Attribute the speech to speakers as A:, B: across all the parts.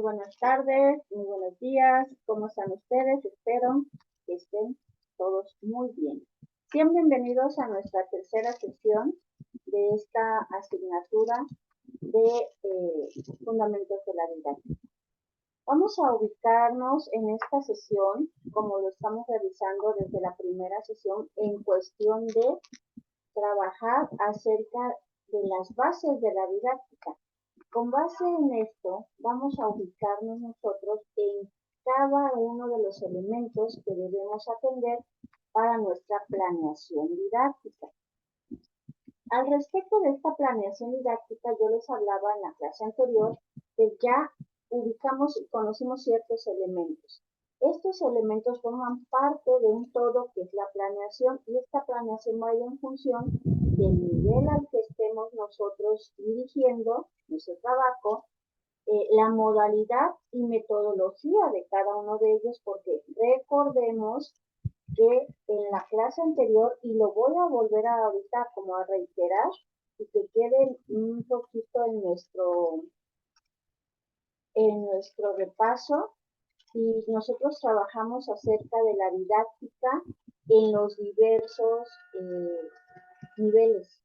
A: buenas tardes, muy buenos días, ¿cómo están ustedes? Espero que estén todos muy bien. Sean bienvenidos a nuestra tercera sesión de esta asignatura de Fundamentos de la Didáctica. Vamos a ubicarnos en esta sesión, como lo estamos realizando desde la primera sesión, en cuestión de trabajar acerca de las bases de la didáctica. Con base en esto, vamos a ubicarnos nosotros en cada uno de los elementos que debemos atender para nuestra planeación didáctica. Al respecto de esta planeación didáctica, yo les hablaba en la clase anterior que ya ubicamos y conocimos ciertos elementos. Estos elementos forman parte de un todo que es la planeación, y esta planeación va a ir en función del nivel al que estemos nosotros dirigiendo nuestro trabajo, la modalidad y metodología de cada uno de ellos, porque recordemos que en la clase anterior, y lo voy a volver a ahorita como a reiterar, y que quede un poquito en nuestro repaso, y nosotros trabajamos acerca de la didáctica en los diversos niveles,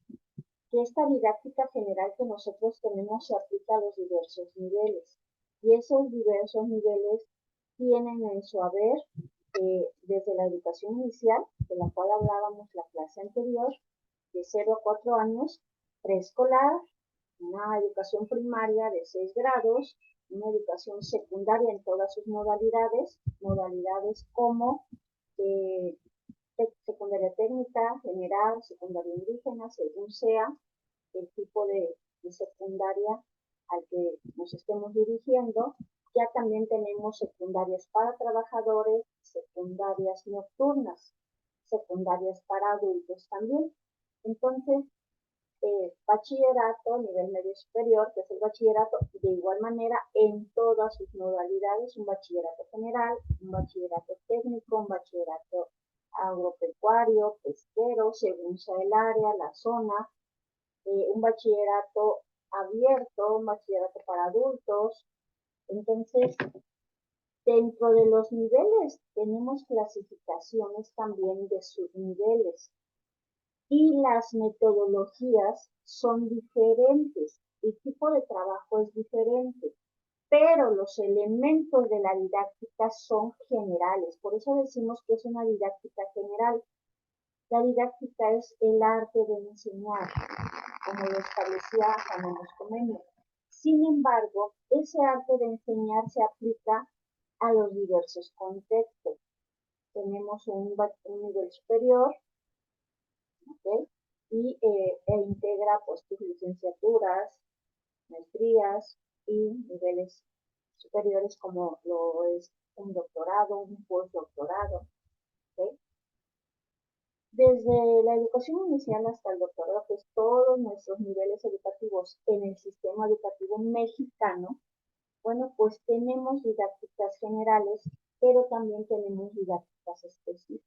A: que esta didáctica general que nosotros tenemos se aplica a los diversos niveles, y esos diversos niveles tienen en su haber desde la educación inicial, de la cual hablábamos la clase anterior, de 0 a 4 años, preescolar, una educación primaria de 6 grados, una educación secundaria en todas sus modalidades como secundaria técnica, general, secundaria indígena, según sea el tipo de secundaria al que nos estemos dirigiendo. Ya también tenemos secundarias para trabajadores, secundarias nocturnas, secundarias para adultos también. Entonces, bachillerato, nivel medio superior, que es el bachillerato, de igual manera en todas sus modalidades, un bachillerato general, un bachillerato técnico, un bachillerato agropecuario, pesquero, según sea el área, la zona, un bachillerato abierto, un bachillerato para adultos. Entonces, dentro de los niveles tenemos clasificaciones también de subniveles, y las metodologías son diferentes, el tipo de trabajo es diferente, pero los elementos de la didáctica son generales. Por eso decimos que es una didáctica general. La didáctica es el arte de enseñar, como lo establecía Juan Manuel Comenius. Sin embargo, ese arte de enseñar se aplica a los diversos contextos. Tenemos un nivel superior, ¿okay? Y integra pues tus licenciaturas, maestrías y niveles superiores como lo es un doctorado, un postdoctorado, ¿okay? Desde la educación inicial hasta el doctorado, pues todos nuestros niveles educativos en el sistema educativo mexicano, bueno, pues tenemos didácticas generales, pero también tenemos didácticas específicas.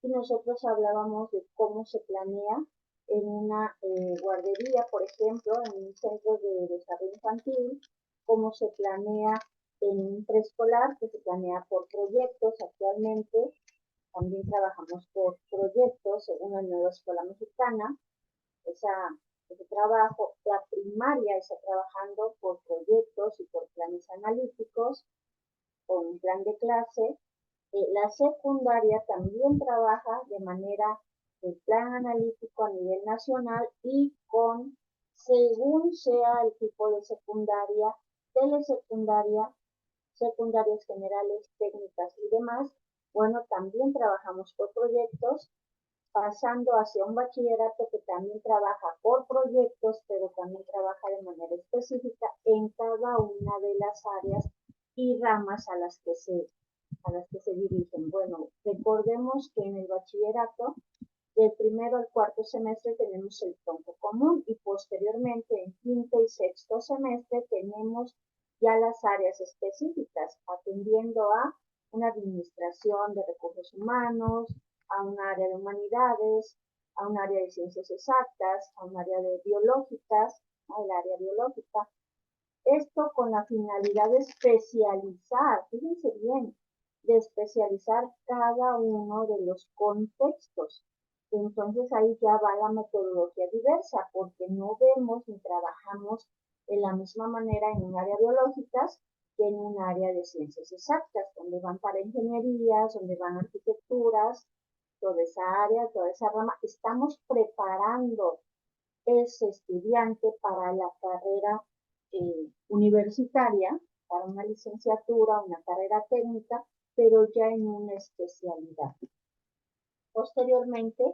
A: Y nosotros hablábamos de cómo se planea en una guardería, por ejemplo, en un centro de desarrollo infantil, cómo se planea en un preescolar, que se planea por proyectos actualmente. También trabajamos por proyectos según la nueva escuela mexicana. Ese trabajo, la primaria está trabajando por proyectos y por planes analíticos, con un plan de clase. La secundaria también trabaja de manera de plan analítico a nivel nacional y con, según sea el tipo de secundaria, telesecundaria, secundarias generales, técnicas y demás. Bueno, también trabajamos por proyectos, pasando hacia un bachillerato que también trabaja por proyectos, pero también trabaja de manera específica en cada una de las áreas y ramas a las que se dirigen. Bueno, recordemos que en el bachillerato, del primero al cuarto semestre tenemos el tronco común, y posteriormente en quinto y sexto semestre tenemos ya las áreas específicas, atendiendo a una administración de recursos humanos, a un área de humanidades, a un área de ciencias exactas, a un área de biológicas, el área biológica. Esto con la finalidad de especializar, fíjense bien, de especializar cada uno de los contextos. Entonces ahí ya va la metodología diversa, porque no vemos ni trabajamos de la misma manera en un área biológicas que en un área de ciencias exactas, donde van para ingenierías, donde van arquitecturas, toda esa área, toda esa rama. Estamos preparando ese estudiante para la carrera universitaria, para una licenciatura, una carrera técnica, pero ya en una especialidad. Posteriormente,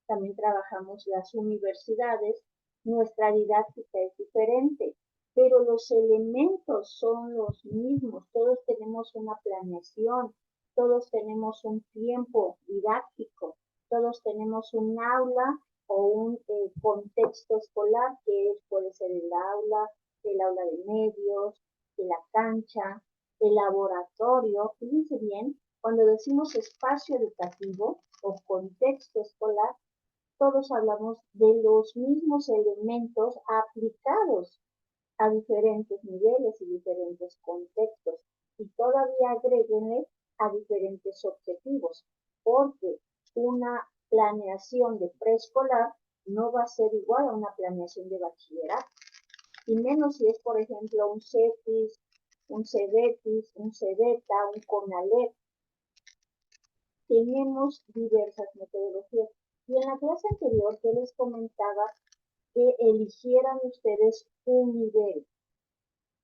A: también trabajamos las universidades. Nuestra didáctica es diferente, pero los elementos son los mismos. Todos tenemos una planeación, todos tenemos un tiempo didáctico, todos tenemos un aula o un contexto escolar que puede ser el aula de medios, de la cancha, el laboratorio. Fíjense bien, cuando decimos espacio educativo o contexto escolar, todos hablamos de los mismos elementos aplicados a diferentes niveles y diferentes contextos. Y todavía agréguenle a diferentes objetivos, porque una planeación de preescolar no va a ser igual a una planeación de bachillerato. Y menos si es, por ejemplo, un CETIS, un CEBETIS, un CEBETA, un CONALEP. Tenemos diversas metodologías. Y en la clase anterior yo les comentaba que eligieran ustedes un nivel.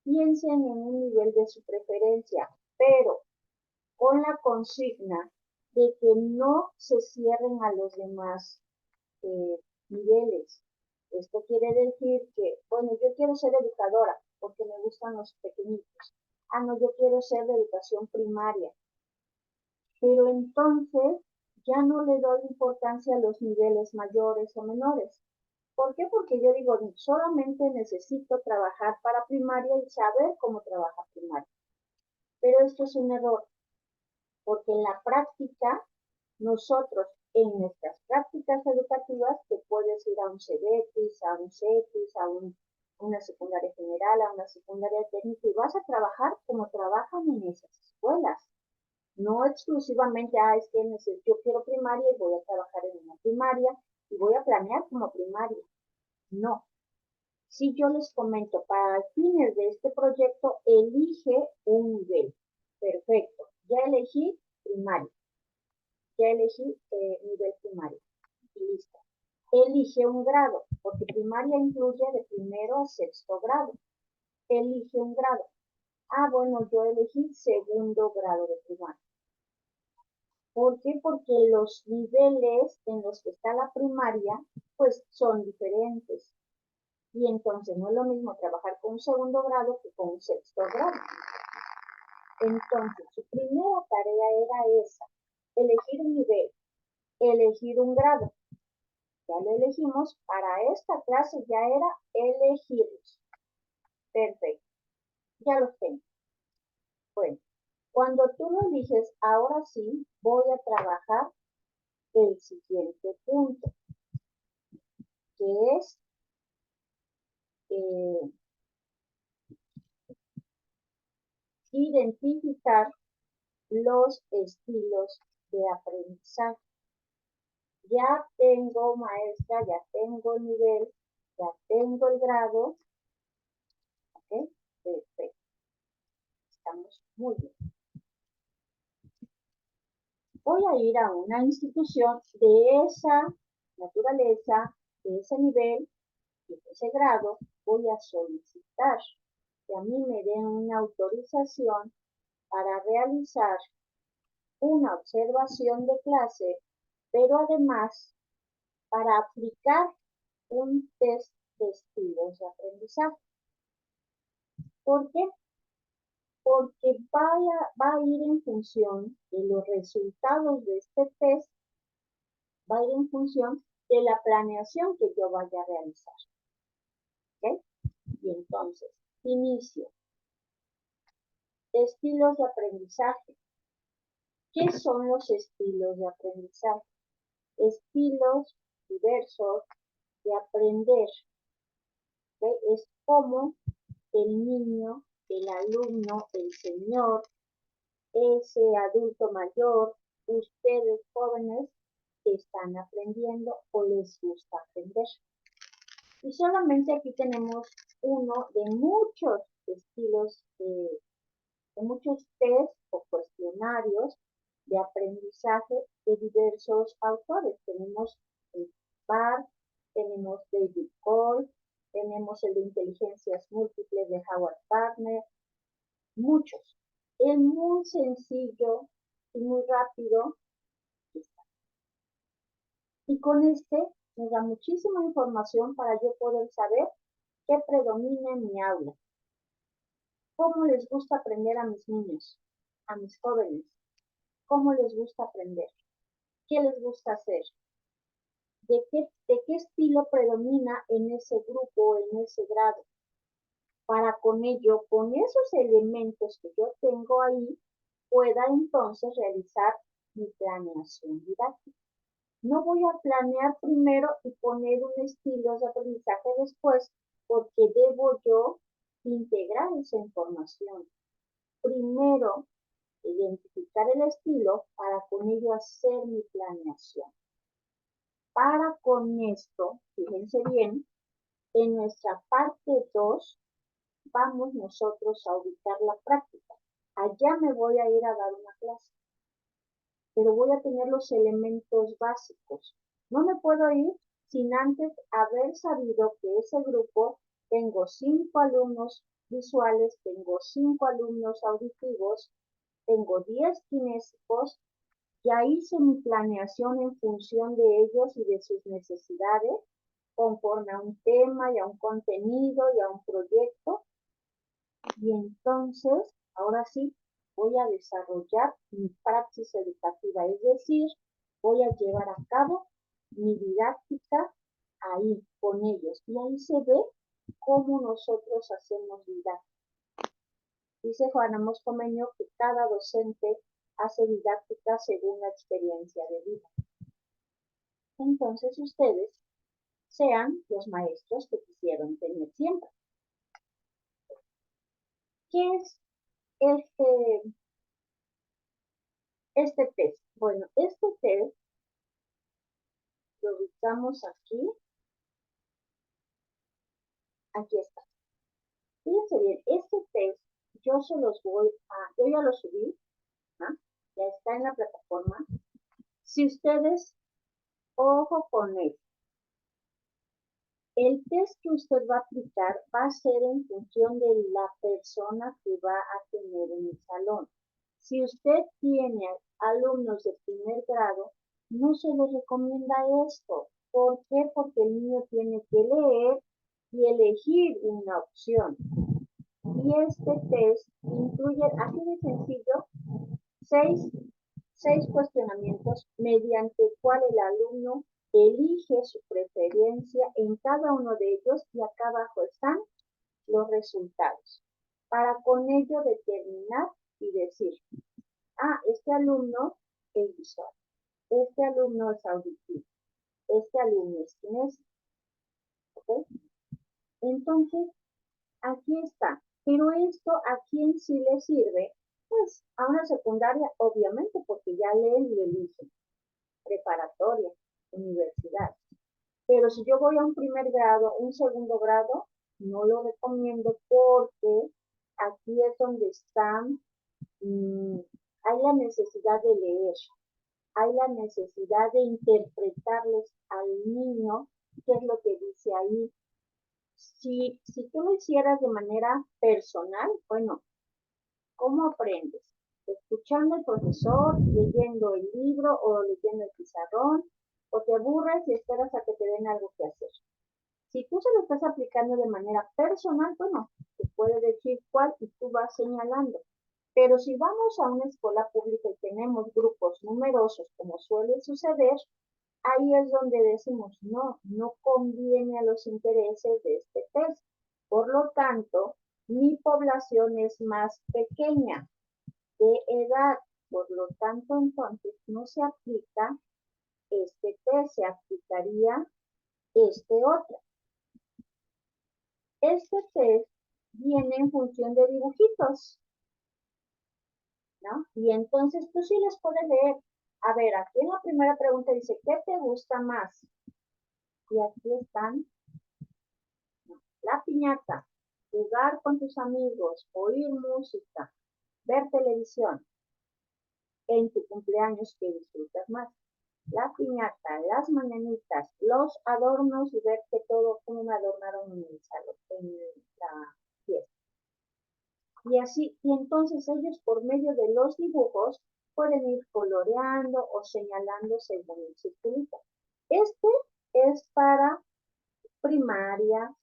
A: Piensen en un nivel de su preferencia, pero con la consigna de que no se cierren a los demás niveles. Esto quiere decir que, bueno, yo quiero ser educadora porque me gustan los pequeñitos. Ah, no, yo quiero ser de educación primaria. Pero entonces ya no le doy importancia a los niveles mayores o menores. ¿Por qué? Porque yo digo, solamente necesito trabajar para primaria y saber cómo trabaja primaria. Pero esto es un error, porque en la práctica, nosotros en nuestras prácticas educativas te puedes ir a un CEBETIS, a un CETIS, una secundaria general, a una secundaria técnica y vas a trabajar como trabajan en esas escuelas. No exclusivamente, es que yo quiero primaria y voy a trabajar en una primaria y voy a planear como primaria. No. Si yo les comento, para fines de este proyecto, elige un nivel. Perfecto. Ya elegí primaria. Ya elegí nivel primario. Y listo. Elige un grado, porque primaria incluye de primero a sexto grado. Elige un grado. Bueno, yo elegí segundo grado de primaria. ¿Por qué? Porque los niveles en los que está la primaria, pues son diferentes. Y entonces no es lo mismo trabajar con un segundo grado que con un sexto grado. Entonces, su primera tarea era esa, elegir un nivel, elegir un grado. Ya lo elegimos, para esta clase ya era elegirlos. Perfecto, ya los tengo. Bueno, cuando tú lo eliges, ahora sí voy a trabajar el siguiente punto, que es identificar los estilos de aprendizaje. Ya tengo maestra, ya tengo el nivel, ya tengo el grado. ¿Ok? Perfecto. Estamos muy bien. Voy a ir a una institución de esa naturaleza, de ese nivel, de ese grado. Voy a solicitar que a mí me den una autorización para realizar una observación de clase, pero además para aplicar un test de estilos de aprendizaje. ¿Por qué? Porque va a ir en función de los resultados de este test, va a ir en función de la planeación que yo vaya a realizar. ¿Ok? Y entonces, inicio. Estilos de aprendizaje. ¿Qué son los estilos de aprendizaje? Estilos diversos de aprender. ¿Okay? Es como el niño, el alumno, el señor, ese adulto mayor, ustedes jóvenes están aprendiendo o les gusta aprender. Y solamente aquí tenemos uno de muchos estilos, de muchos test o cuestionarios de aprendizaje de diversos autores. Tenemos Barr, tenemos David Cole, tenemos el de inteligencias múltiples de Howard Gardner, muchos. Es muy sencillo y muy rápido. Y con este nos da muchísima información para yo poder saber qué predomina en mi aula. ¿Cómo les gusta aprender a mis niños, a mis jóvenes? ¿Cómo les gusta aprender? ¿Qué les gusta hacer? ¿De qué estilo predomina en ese grupo, en ese grado? Para con ello, con esos elementos que yo tengo ahí, pueda entonces realizar mi planeación didáctica. No voy a planear primero y poner un estilo de aprendizaje después, porque debo yo integrar esa información. Primero, identificar el estilo para con ello hacer mi planeación. Para con esto, fíjense bien, en nuestra parte 2 vamos nosotros a ubicar la práctica. Allá me voy a ir a dar una clase, pero voy a tener los elementos básicos. No me puedo ir sin antes haber sabido que ese grupo tengo 5 alumnos visuales, tengo 5 alumnos auditivos, tengo 10 kinésicos. Ya hice mi planeación en función de ellos y de sus necesidades, conforme a un tema y a un contenido y a un proyecto. Y entonces, ahora sí, voy a desarrollar mi praxis educativa, es decir, voy a llevar a cabo mi didáctica ahí, con ellos. Y ahí se ve cómo nosotros hacemos didáctica. Dice Juana Moscomeño que cada docente hace didáctica según la experiencia de vida. Entonces ustedes sean los maestros que quisieron tener siempre. ¿Qué es este test? Bueno, este test lo ubicamos aquí. Aquí está. Fíjense bien, este test yo se los voy a, yo ya lo subí, ¿no? Ya está en la plataforma. Si ustedes, ojo con él, el test que usted va a aplicar va a ser en función de la persona que va a tener en el salón. Si usted tiene alumnos de primer grado, no se les recomienda esto. ¿Por qué? Porque el niño tiene que leer y elegir una opción. Y este test incluye, así de sencillo, seis cuestionamientos mediante el cual el alumno elige su preferencia en cada uno de ellos y acá abajo están los resultados. Para con ello determinar y decir, este alumno es visual, este alumno es auditivo, este alumno es kinésico. ¿Ok? Entonces, aquí está. Pero esto a quién sí le sirve, pues a una secundaria, obviamente, porque ya leen y eligen. Preparatoria, universidad. Pero si yo voy a un primer grado, un segundo grado, no lo recomiendo porque aquí es donde están, hay la necesidad de leer, hay la necesidad de interpretarles al niño qué es lo que dice ahí. Si tú lo hicieras de manera personal, bueno, ¿cómo aprendes? Escuchando al profesor, leyendo el libro o leyendo el pizarrón, o te aburres y esperas a que te den algo que hacer. Si tú se lo estás aplicando de manera personal, bueno, te puede decir cuál y tú vas señalando. Pero si vamos a una escuela pública y tenemos grupos numerosos, como suele suceder, ahí es donde decimos, no conviene a los intereses de este test. Por lo tanto, mi población es más pequeña de edad. Por lo tanto, entonces, no se aplica este test, se aplicaría este otro. Este test viene en función de dibujitos, ¿no? Y entonces tú sí les puedes leer. A ver, aquí en la primera pregunta dice, ¿qué te gusta más? Y aquí están, la piñata, jugar con tus amigos, oír música, ver televisión, en tu cumpleaños que disfrutas más. La piñata, las mañanitas, los adornos y ver que todo como me adornaron en el salón, en la fiesta. Y así, y entonces ellos por medio de los dibujos pueden ir coloreando o señalando según el circulito. Este es para primaria,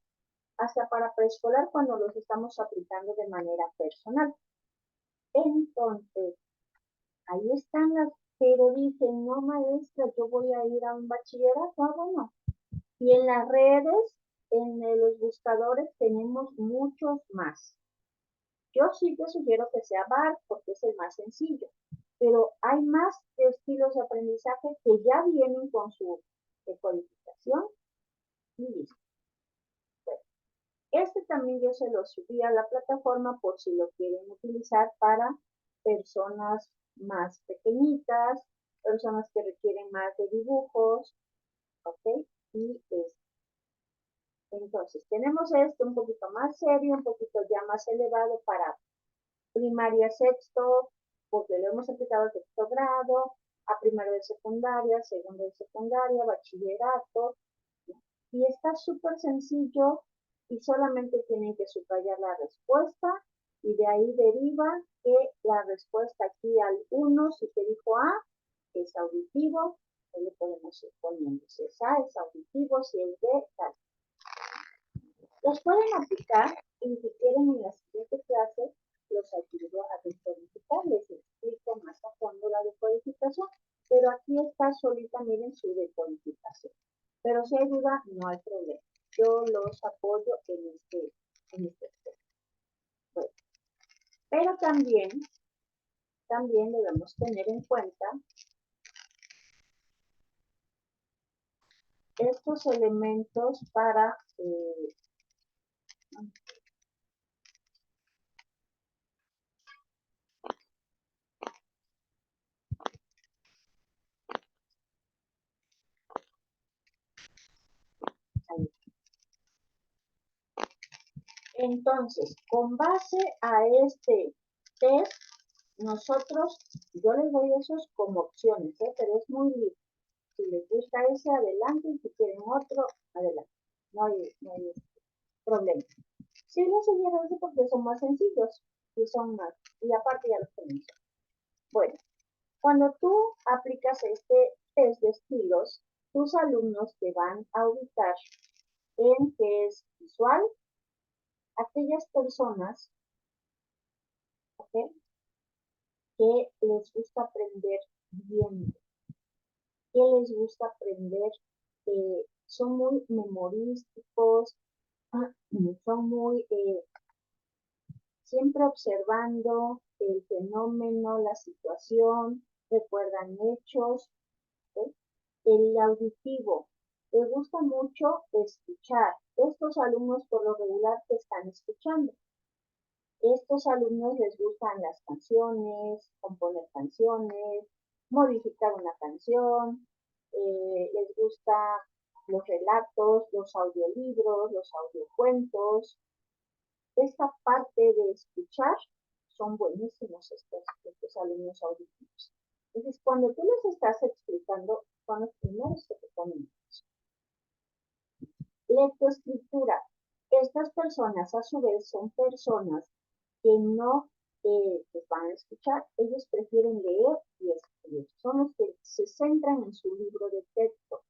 A: hasta para preescolar cuando los estamos aplicando de manera personal. Entonces, ahí están las, pero dicen, no maestra, yo voy a ir a un bachillerato, bueno. Y en las redes, en los buscadores, tenemos muchos más. Yo sí te sugiero que sea BART porque es el más sencillo, pero hay más estilos de aprendizaje que ya vienen con su codificación y listo. Bueno, este también yo se lo subí a la plataforma por si lo quieren utilizar para personas más pequeñitas, personas que requieren más de dibujos, ¿ok? Y entonces tenemos esto un poquito más serio, un poquito ya más elevado para primaria sexto, porque lo hemos aplicado a sexto grado, a primero de secundaria, segundo de secundaria, bachillerato, y está súper sencillo y solamente tienen que subrayar la respuesta y de ahí deriva que la respuesta aquí al 1, si te dijo A, es auditivo, le podemos ir poniendo si es A, es auditivo, si es B, tal. Los pueden aplicar y si quieren en la siguiente clase los ayudo a decodificar, les explico más a fondo la decodificación, pero aquí está solita, miren su decodificación. Pero si hay duda, no hay problema. Yo los apoyo en este aspecto. Bueno, pero también debemos tener en cuenta estos elementos para entonces, con base a este test, nosotros, yo les doy esos como opciones, pero es muy libre. Si les gusta ese, adelante, y si quieren otro, adelante. No hay problema. Si no se llevan ese porque son más sencillos y son más, y aparte ya los tenemos. Bueno, cuando tú aplicas este test de estilos, tus alumnos te van a ubicar en que es visual, aquellas personas, ¿okay?, que les gusta aprender bien, que les gusta aprender, son muy memorísticos, son muy siempre observando el fenómeno, la situación, recuerdan hechos. ¿Sí? El auditivo, les gusta mucho escuchar. Estos alumnos por lo regular te están escuchando. Estos alumnos les gustan las canciones, componer canciones, modificar una canción, les gusta los relatos, los audiolibros, los audiocuentos. Esta parte de escuchar son buenísimos estos alumnos auditivos. Entonces, cuando tú les estás explicando, son los primeros que te ponen. Lectoescritura. Estas personas, a su vez, son personas que no pues van a escuchar, ellos prefieren leer y escribir. Son los que se centran en su libro de texto,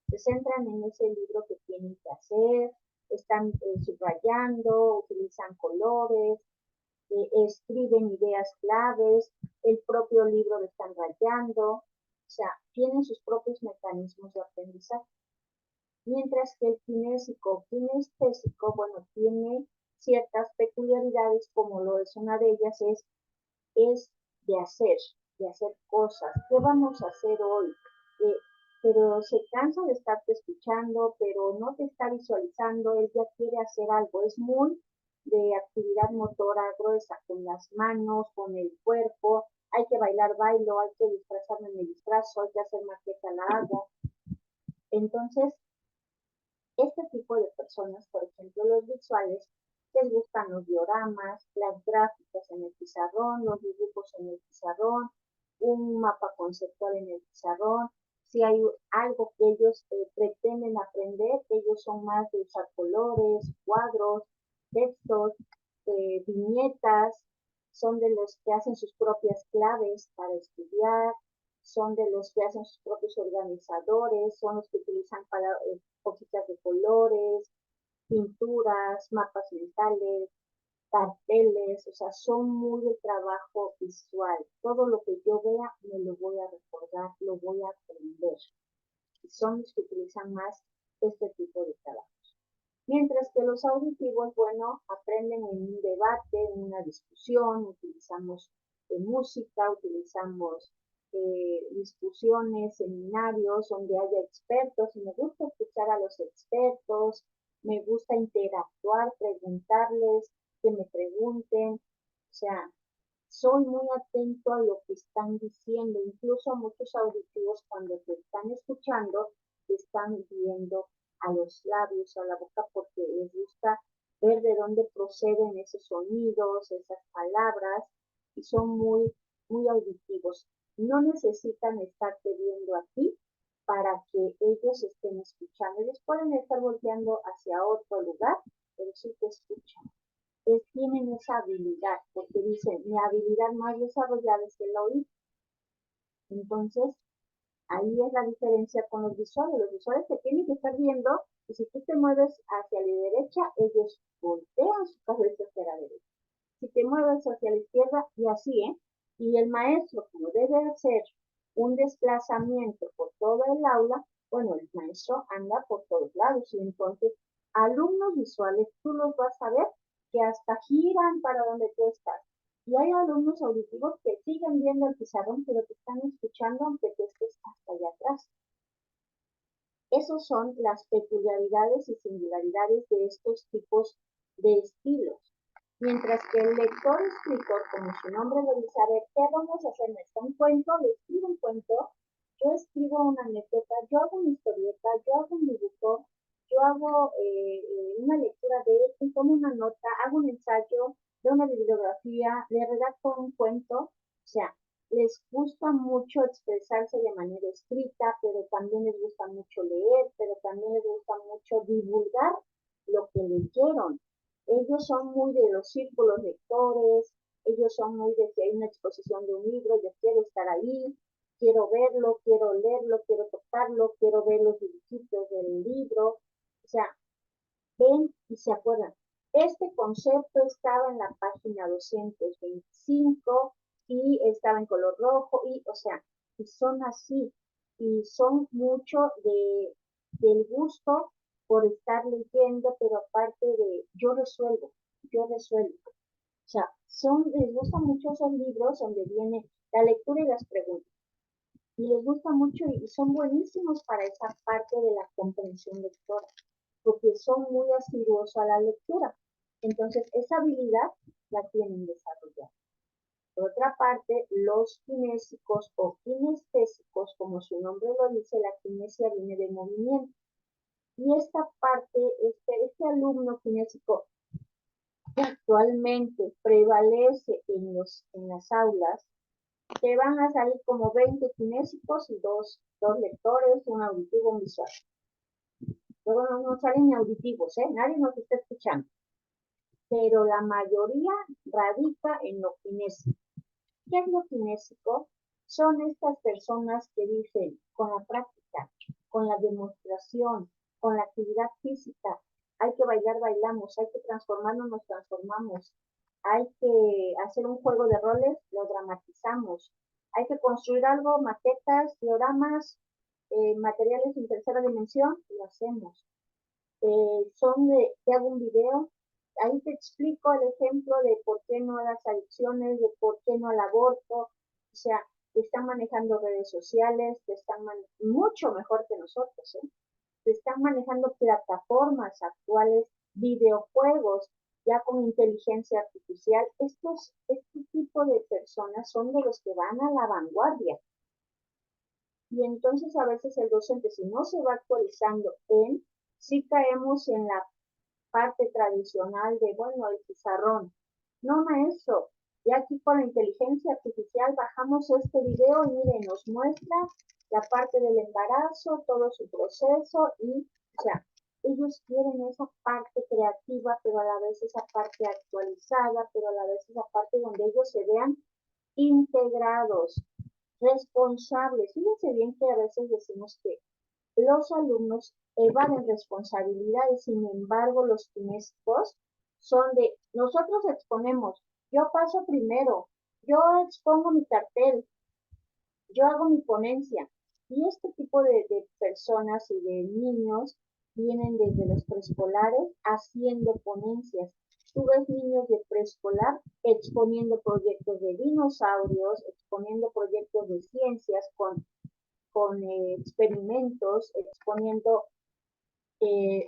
A: se centran en ese libro que tienen que hacer, están subrayando, utilizan colores, escriben ideas claves, el propio libro lo están rayando, o sea, tienen sus propios mecanismos de aprendizaje. Mientras que el kinestésico, bueno, tiene ciertas peculiaridades, como lo es una de ellas, es de hacer cosas. ¿Qué vamos a hacer hoy? Pero se cansa de estarte escuchando, pero no te está visualizando, él ya quiere hacer algo. Es muy de actividad motora gruesa con las manos, con el cuerpo. Hay que bailar, bailo, hay que disfrazarme, me disfrazo, hay que hacer maqueta, la hago. Entonces, este tipo de personas, por ejemplo, los visuales, les gustan los dioramas, las gráficas en el pizarrón, los dibujos en el pizarrón, un mapa conceptual en el pizarrón. Si hay algo que ellos pretenden aprender, ellos son más de usar colores, cuadros, textos, viñetas, son de los que hacen sus propias claves para estudiar, son de los que hacen sus propios organizadores, son los que utilizan hojitas de colores, pinturas, mapas mentales, carteles, o sea, son muy de trabajo visual. Todo lo que yo vea me lo voy a recordar, lo voy a aprender. Y son los que utilizan más este tipo de trabajo. Mientras que los auditivos, bueno, aprenden en un debate, en una discusión, utilizamos música, utilizamos discusiones, seminarios donde haya expertos, y me gusta escuchar a los expertos, me gusta interactuar, preguntarles, que me pregunten, o sea, soy muy atento a lo que están diciendo, incluso muchos auditivos cuando te están escuchando, te están viendo a los labios, a la boca, porque les gusta ver de dónde proceden esos sonidos, esas palabras, y son muy, muy auditivos. No necesitan estarte viendo a ti para que ellos estén escuchando. Ellos pueden estar volteando hacia otro lugar, pero sí te escuchan. Tienen esa habilidad, porque dicen, mi habilidad más desarrollada es el oído. Entonces, ahí es la diferencia con los visuales. Los visuales te tienen que estar viendo, y si tú te mueves hacia la derecha, ellos voltean su cabeza hacia la derecha. Si te mueves hacia la izquierda, y así, ¿eh? Y el maestro, como debe hacer un desplazamiento por todo el aula, bueno, el maestro anda por todos lados, y entonces alumnos visuales tú los vas a ver que hasta giran para donde tú estás. Y hay alumnos auditivos que siguen viendo el pizarrón, pero te están escuchando aunque tú estés hasta allá atrás. Esas son las peculiaridades y singularidades de estos tipos de estilos. Mientras que el lector-escritor, como su nombre lo dice, a ver, ¿qué vamos a hacer? ¿Me está un cuento? ¿Le escribo un cuento? Yo escribo una anécdota, yo hago una historieta, yo hago un dibujo, yo hago una lectura de esto, tomo una nota, hago un ensayo, de una bibliografía, le redacto un cuento, o sea, les gusta mucho expresarse de manera escrita, pero también les gusta mucho leer, pero también les gusta mucho divulgar lo que leyeron. Ellos son muy de los círculos lectores, ellos son muy de que hay una exposición de un libro, yo quiero estar ahí, quiero verlo, quiero leerlo, quiero tocarlo, quiero ver los dibujitos del libro, o sea, ven y se acuerdan. Este concepto estaba en la página 225 y estaba en color rojo, y, o sea, y son así, y son mucho del gusto por estar leyendo, pero aparte de yo resuelvo. O sea, les gustan mucho esos libros donde viene la lectura y las preguntas. Y les gusta mucho y son buenísimos para esa parte de la comprensión lectora, porque son muy asiduos a la lectura. Entonces, esa habilidad la tienen desarrollada. Por otra parte, los kinésicos o kinestésicos, como su nombre lo dice, la kinesia viene de movimiento. Y esta parte, este alumno kinésico que actualmente prevalece en las aulas, te van a salir como 20 kinésicos y dos lectores, un auditivo, un visual. Luego no salen ni auditivos, nadie nos está escuchando. Pero la mayoría radica en lo kinésico. ¿Qué es lo kinésico? Son estas personas que dicen, con la práctica, con la demostración, con la actividad física, hay que bailar, bailamos, hay que transformarnos, nos transformamos, hay que hacer un juego de roles, lo dramatizamos, hay que construir algo, maquetas, dioramas, materiales en tercera dimensión, lo hacemos. Te hago un video, ahí te explico el ejemplo de por qué no a las adicciones, de por qué no al aborto, o sea, te están manejando redes sociales, te están mucho mejor que nosotros, te están manejando plataformas actuales, videojuegos, ya con inteligencia artificial. Este tipo de personas son de los que van a la vanguardia. Y entonces a veces el docente, si no se va actualizando sí caemos en la parte tradicional de, bueno, el pizarrón. No, maestro, ya aquí con la inteligencia artificial bajamos este video y mire, nos muestra la parte del embarazo, todo su proceso y, o sea, ellos quieren esa parte creativa, pero a la vez esa parte actualizada, pero a la vez esa parte donde ellos se vean integrados, responsables. Fíjense bien que a veces decimos que los alumnos evaden responsabilidades, sin embargo, los kinésicos son de, nosotros exponemos, yo paso primero, yo expongo mi cartel, yo hago mi ponencia. Y este tipo de personas y de niños vienen desde los preescolares haciendo ponencias. Tú ves niños de preescolar exponiendo proyectos de dinosaurios, exponiendo proyectos de ciencias con experimentos, exponiendo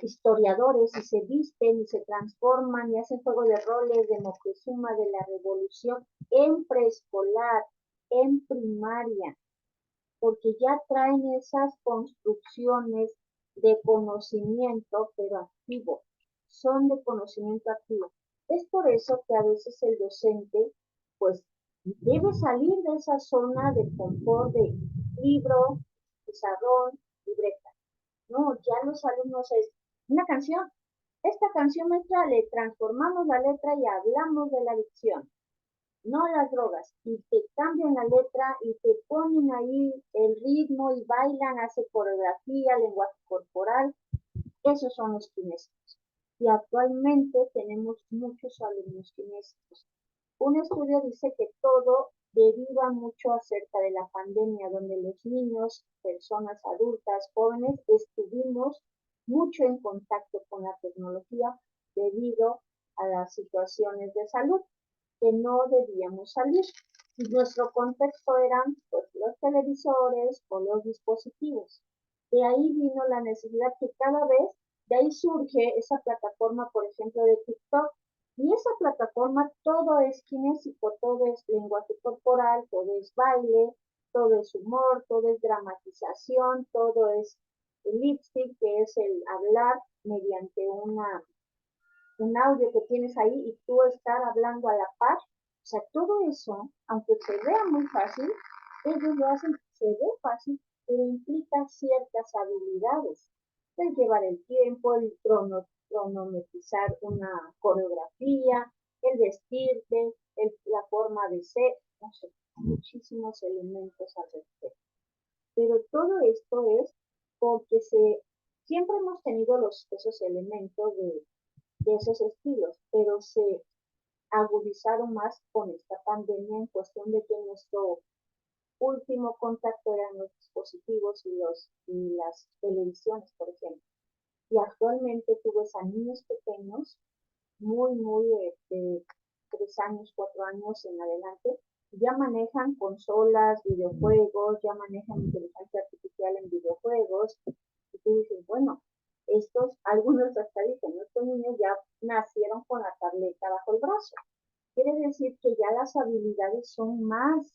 A: historiadores y se visten y se transforman y hacen juego de roles de Moctezuma, de la Revolución, en preescolar, en primaria, porque ya traen esas construcciones de conocimiento, pero activo, son de conocimiento activo. Es por eso que a veces el docente, pues, debe salir de esa zona de confort de libro, pizarrón, libreta. No, ya los alumnos es una canción. Esta canción maestra le transformamos la letra y hablamos de la adicción, no las drogas. Y te cambian la letra y te ponen ahí el ritmo y bailan, hace coreografía, lenguaje corporal. Esos son los kinésicos. Y actualmente tenemos muchos alumnos kinésicos. Un estudio dice que todo deriva mucho acerca de la pandemia, donde los niños, personas adultas, jóvenes, estuvimos mucho en contacto con la tecnología debido a las situaciones de salud que no debíamos salir. Y nuestro contexto eran pues, los televisores o los dispositivos. De ahí vino la necesidad que cada vez, de ahí surge esa plataforma, por ejemplo, de TikTok, y esa plataforma todo es kinésico, todo es lenguaje corporal, todo es baile, todo es humor, todo es dramatización, todo es el lipstick, que es el hablar mediante un audio que tienes ahí y tú estar hablando a la par. O sea, todo eso, aunque se vea muy fácil, ellos lo hacen, se ve fácil, pero implica ciertas habilidades. El llevar el tiempo, el cronometrizar una coreografía, el vestirte, la forma de ser, no sé, muchísimos elementos al respecto. Pero todo esto es porque siempre hemos tenido esos elementos de esos estilos, pero se agudizaron más con esta pandemia en cuestión de que nuestro último contacto eran los dispositivos y las televisiones, por ejemplo. Y actualmente tú ves a niños pequeños, muy de 3 años, 4 años en adelante, ya manejan consolas, videojuegos, ya manejan inteligencia artificial en videojuegos, y tú dices, bueno, algunos hasta dicen, estos niños ya nacieron con la tableta bajo el brazo. Quiere decir que ya las habilidades son más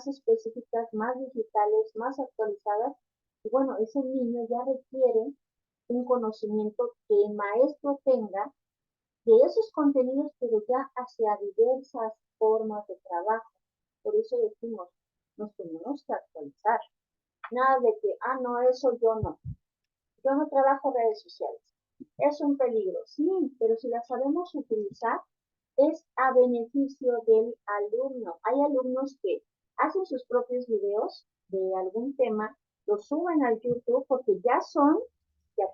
A: específicas, más digitales, más actualizadas. Y bueno, ese niño ya requiere un conocimiento que el maestro tenga de esos contenidos, pero ya hacia diversas formas de trabajo. Por eso decimos, nos tenemos que actualizar. Nada de que, no, eso yo no. Yo no trabajo redes sociales. Es un peligro, sí, pero si las sabemos utilizar, es a beneficio del alumno. Hay alumnos que hacen sus propios videos de algún tema, los suben al YouTube porque ya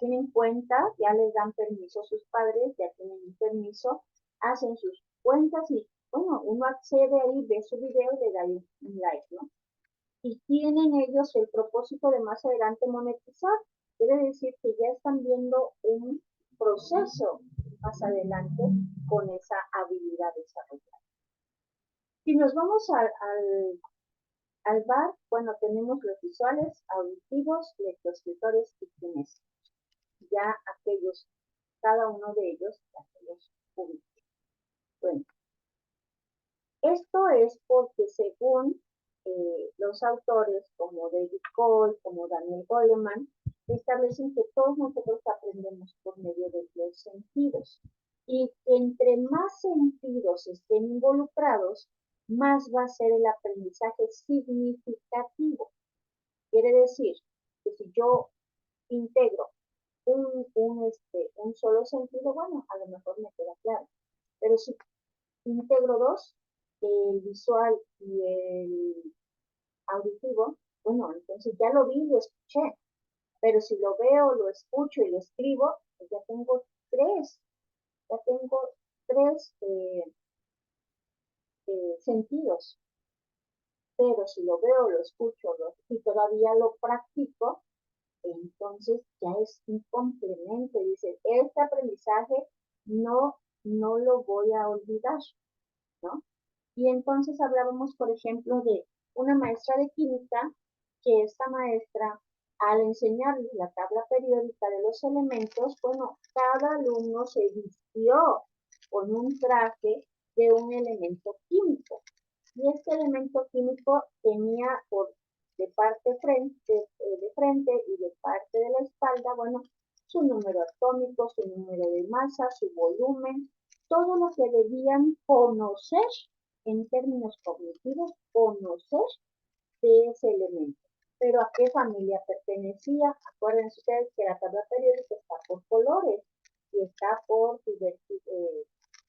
A: tienen cuenta, ya les dan permiso a sus padres, ya tienen un permiso, hacen sus cuentas y, bueno, uno accede ahí, ve su video y le da un like, ¿no? Y tienen ellos el propósito de más adelante monetizar. Quiere decir que ya están viendo un proceso más adelante con esa habilidad desarrollada. Si nos vamos al bar, bueno, tenemos los visuales, auditivos, lectoescritores y kinésicos. Ya aquellos, cada uno de ellos, aquellos publiqué. Bueno, esto es porque según los autores como David Cole, como Daniel Goleman, establecen que todos nosotros aprendemos por medio de los sentidos y que entre más sentidos estén involucrados, más va a ser el aprendizaje significativo. Quiere decir que si yo integro un solo sentido, bueno, a lo mejor me queda claro, pero si integro dos, el visual y el auditivo, bueno, entonces ya lo vi y lo escuché, pero si lo veo, lo escucho y lo escribo, pues ya tengo tres sentidos, pero si lo veo, lo escucho y todavía lo practico, entonces ya es un complemento. Dice, este aprendizaje no lo voy a olvidar, ¿no? Y entonces hablábamos, por ejemplo, de una maestra de química, que esta maestra, al enseñarles la tabla periódica de los elementos, bueno, cada alumno se vistió con un traje de un elemento químico. Y este elemento químico tenía de parte de frente y de parte de la espalda, bueno, su número atómico, su número de masa, su volumen, todo lo que debían conocer en términos cognitivos, conocer de ese elemento. Pero a qué familia pertenecía. Acuérdense ustedes que la tabla periódica está por colores y está por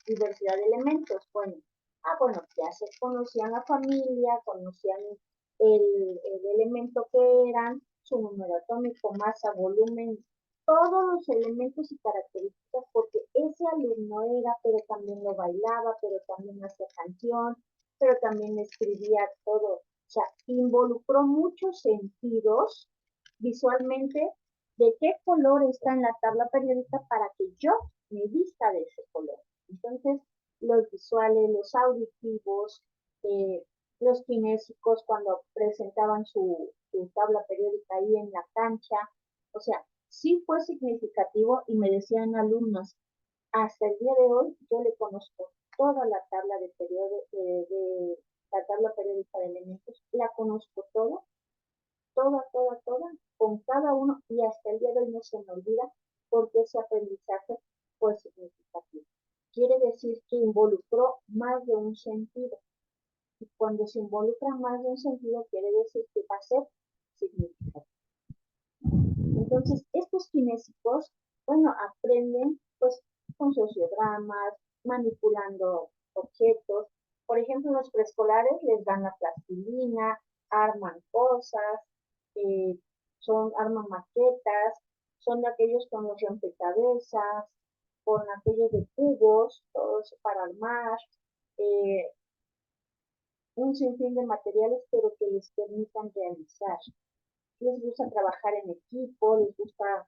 A: diversidad de elementos. Bueno, ya se conocían la familia, conocían el elemento que eran, su número atómico, masa, volumen, todos los elementos y características, porque ese alumno era, pero también lo bailaba, pero también hacía canción, pero también escribía todo. O sea, involucró muchos sentidos visualmente de qué color está en la tabla periódica para que yo me vista de ese color. Entonces, los visuales, los auditivos, eh, los kinésicos cuando presentaban su tabla periódica ahí en la cancha. O sea, sí fue significativo y me decían alumnos, hasta el día de hoy yo le conozco toda la tabla de la tabla periódica de elementos, la conozco toda, con cada uno y hasta el día de hoy no se me olvida porque ese aprendizaje fue significativo. Quiere decir que involucró más de un sentido. Y cuando se involucra más de un sentido, quiere decir que va a ser significativo. Entonces, estos kinésicos, bueno, aprenden pues con sociodramas, manipulando objetos. Por ejemplo, los preescolares les dan la plastilina, arman cosas, eh, arman maquetas, son de aquellos con los rompecabezas, con aquellos de cubos, todos para armar, eh, un sinfín de materiales, pero que les permitan realizar. Les gusta trabajar en equipo, les gusta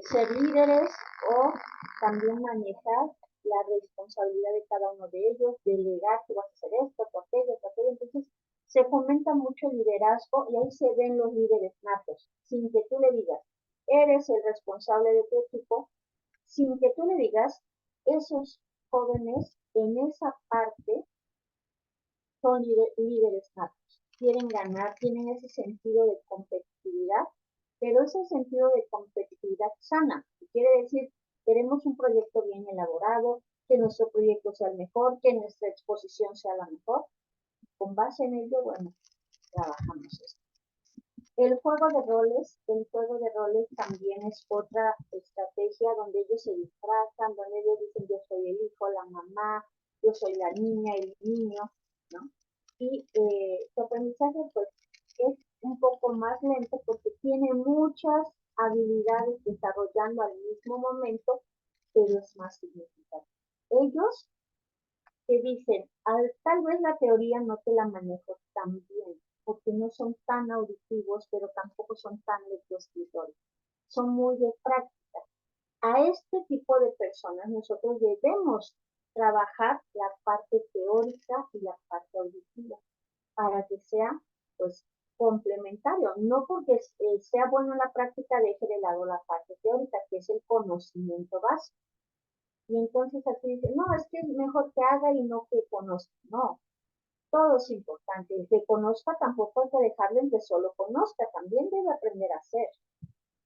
A: ser líderes o también manejar la responsabilidad de cada uno de ellos, delegar que vas a hacer esto, tú aquello, tú aquello. Entonces, se fomenta mucho el liderazgo y ahí se ven los líderes natos, sin que tú le digas, eres el responsable de tu equipo, sin que tú le digas, esos jóvenes en esa parte son líderes natos, quieren ganar, tienen ese sentido de competitividad, pero ese sentido de competitividad sana, que quiere decir, queremos un proyecto bien elaborado, que nuestro proyecto sea el mejor, que nuestra exposición sea la mejor, con base en ello, bueno, trabajamos esto. El juego de roles también es otra estrategia donde ellos se disfrazan, donde ellos dicen yo soy el hijo, la mamá, yo soy la niña, el niño, ¿no? Y su aprendizaje pues es un poco más lento porque tiene muchas habilidades desarrollando al mismo momento, pero es más significativo. Ellos te dicen, tal vez la teoría no te la manejo tan bien, porque no son tan auditivos, pero tampoco son tan lectoescritores. Son muy de práctica. A este tipo de personas nosotros debemos trabajar la parte teórica y la parte auditiva para que sea pues complementario, no porque sea bueno en la práctica deje de lado la parte teórica, que es el conocimiento básico. Y entonces aquí dice, no, es que es mejor que haga y no que conozca. No, todo es importante. El que conozca tampoco hay que dejarlo en que solo conozca, también debe aprender a hacer.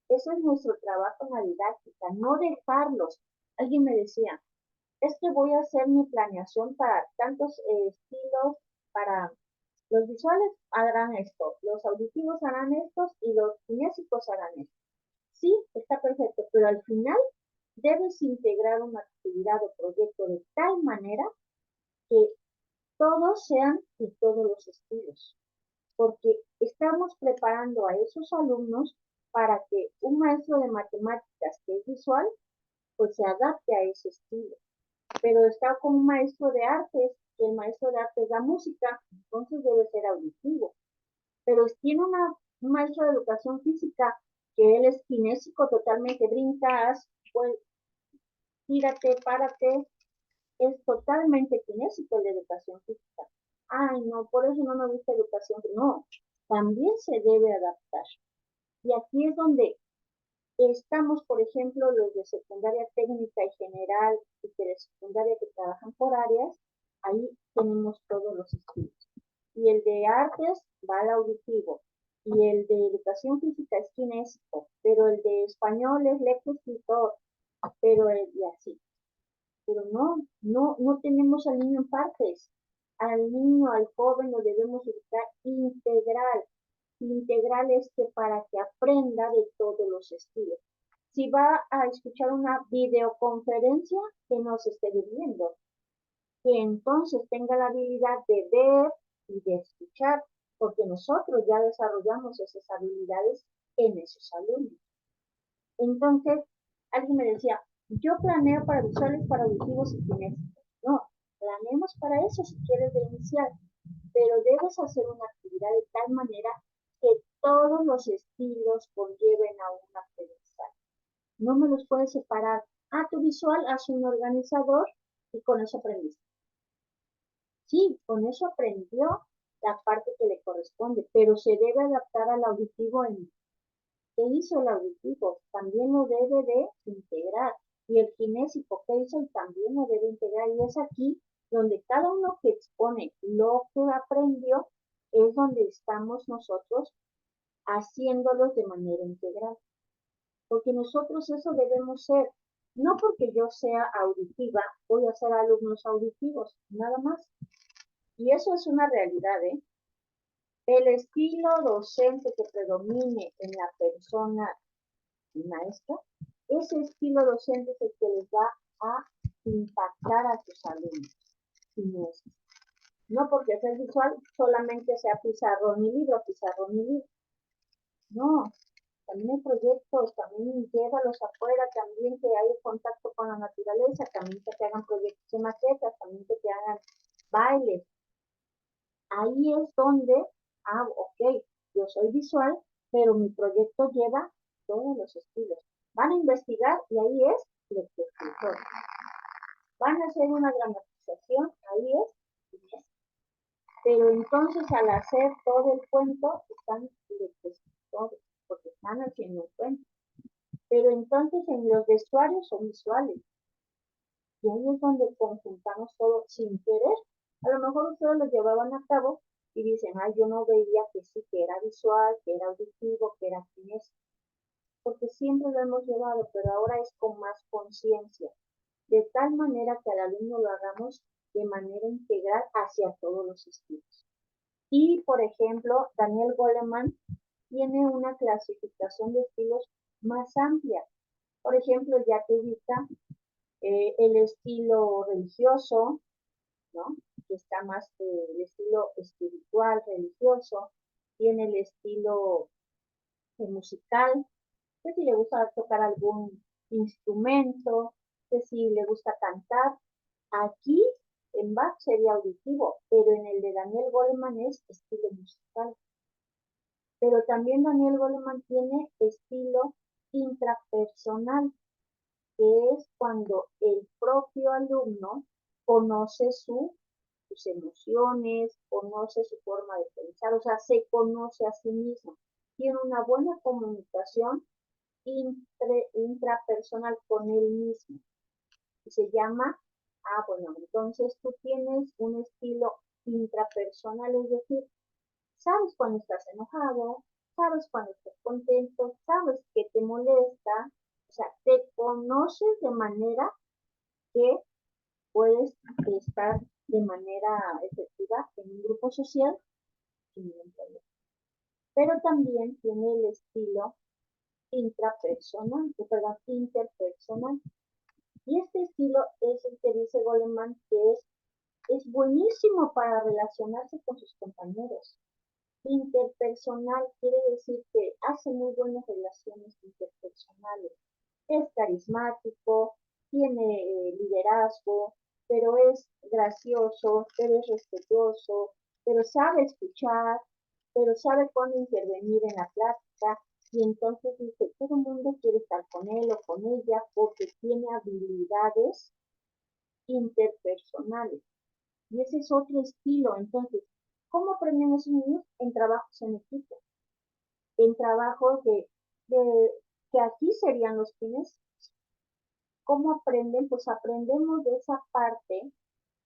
A: Eso es nuestro trabajo en la didáctica, no dejarlos. Alguien me decía, es que voy a hacer mi planeación para tantos estilos, para los visuales harán esto, los auditivos harán estos y los kinésicos harán esto. Sí, está perfecto, pero al final debes integrar una actividad o proyecto de tal manera que todos sean de todos los estilos, porque estamos preparando a esos alumnos para que un maestro de matemáticas que es visual, pues se adapte a ese estilo. Pero está con un maestro de artes, que el maestro de artes da música, entonces debe ser auditivo. Pero tiene un maestro de educación física que él es kinésico, totalmente brincas, pues tírate, párate, es totalmente kinésico el de educación física. Ay, no, por eso no me gusta educación. No, también se debe adaptar. Y aquí es donde estamos, por ejemplo, los de secundaria técnica y general y de secundaria que trabajan por áreas, ahí tenemos todos los estilos. Y el de artes va al auditivo, y el de educación física es kinésico, pero el de español es lectoescritor, pero y así. Pero no tenemos al niño en partes. Al niño, al joven lo debemos educar integral. Integral es que para que aprenda de todos los estilos. Si va a escuchar una videoconferencia, que no se esté viendo, que entonces tenga la habilidad de ver y de escuchar, porque nosotros ya desarrollamos esas habilidades en esos alumnos. Entonces, alguien me decía, yo planeo para visuales, para auditivos y kinésicos. No, planeemos para eso si quieres de inicial, pero debes hacer una actividad de tal manera que todos los estilos conlleven a un aprendizaje. No me los puedes separar. Ah, tu visual, haz un organizador y con eso aprendiste. Sí, con eso aprendió la parte que le corresponde, pero se debe adaptar al auditivo en qué hizo el auditivo, también lo debe de integrar. Y el kinésico, qué hizo, y también lo debe integrar. Y es aquí donde cada uno que expone lo que aprendió, es donde estamos nosotros haciéndolos de manera integral. Porque nosotros eso debemos ser. No porque yo sea auditiva, voy a ser alumnos auditivos, nada más. Y eso es una realidad, ¿eh? El estilo docente que predomine en la persona maestra, ese estilo docente es el que les va a impactar a sus alumnos. Y no porque sea visual solamente sea pizarrón y libro, pizarrón y libro. No, también hay proyectos, también llévalos afuera, también que haya contacto con la naturaleza, también que te hagan proyectos de maquetas, también que te hagan bailes. Ahí es donde, ok, yo soy visual, pero mi proyecto lleva todos los estilos. Van a investigar y ahí es lectoescritor. Van a hacer una dramatización, ahí es. Pero entonces al hacer todo el cuento están lectoescritores, porque están haciendo un cuento. Pero entonces en los vestuarios son visuales. Y ahí es donde conjuntamos todo sin querer. A lo mejor ustedes lo llevaban a cabo y dicen, ay, yo no veía que sí, que era visual, que era auditivo, que era kinésico, porque siempre lo hemos llevado, pero ahora es con más conciencia, de tal manera que al alumno lo hagamos de manera integral hacia todos los estilos. Y, por ejemplo, Daniel Goleman tiene una clasificación de estilos más amplia. Por ejemplo, ya te ubica el estilo religioso, ¿no? Que está más el estilo espiritual, religioso, tiene el estilo musical, que si le gusta tocar algún instrumento, que si le gusta cantar. Aquí en Bach sería auditivo, pero en el de Daniel Goleman es estilo musical. Pero también Daniel Goleman tiene estilo intrapersonal, que es cuando el propio alumno conoce sus emociones, conoce su forma de pensar, o sea, se conoce a sí mismo, tiene una buena comunicación intrapersonal con él mismo. y se llama, bueno, entonces tú tienes un estilo intrapersonal, es decir, sabes cuando estás enojado, sabes cuando estás contento, sabes que te molesta, o sea, te conoces de manera que puedes estar de manera efectiva en un grupo social sin ningún problema. Pero también tiene el estilo interpersonal. Y este estilo es el que dice Goleman que es buenísimo para relacionarse con sus compañeros. Interpersonal quiere decir que hace muy buenas relaciones interpersonales. Es carismático, tiene liderazgo, pero es gracioso, pero es respetuoso, pero sabe escuchar, pero sabe cuándo intervenir en la plática, y entonces dice, todo el mundo quiere estar con él o con ella porque tiene habilidades interpersonales. Y ese es otro estilo. Entonces, ¿cómo aprenden esos niños? En trabajos en equipo, en trabajos de que aquí serían los fines. ¿Cómo aprenden? Pues aprendemos de esa parte,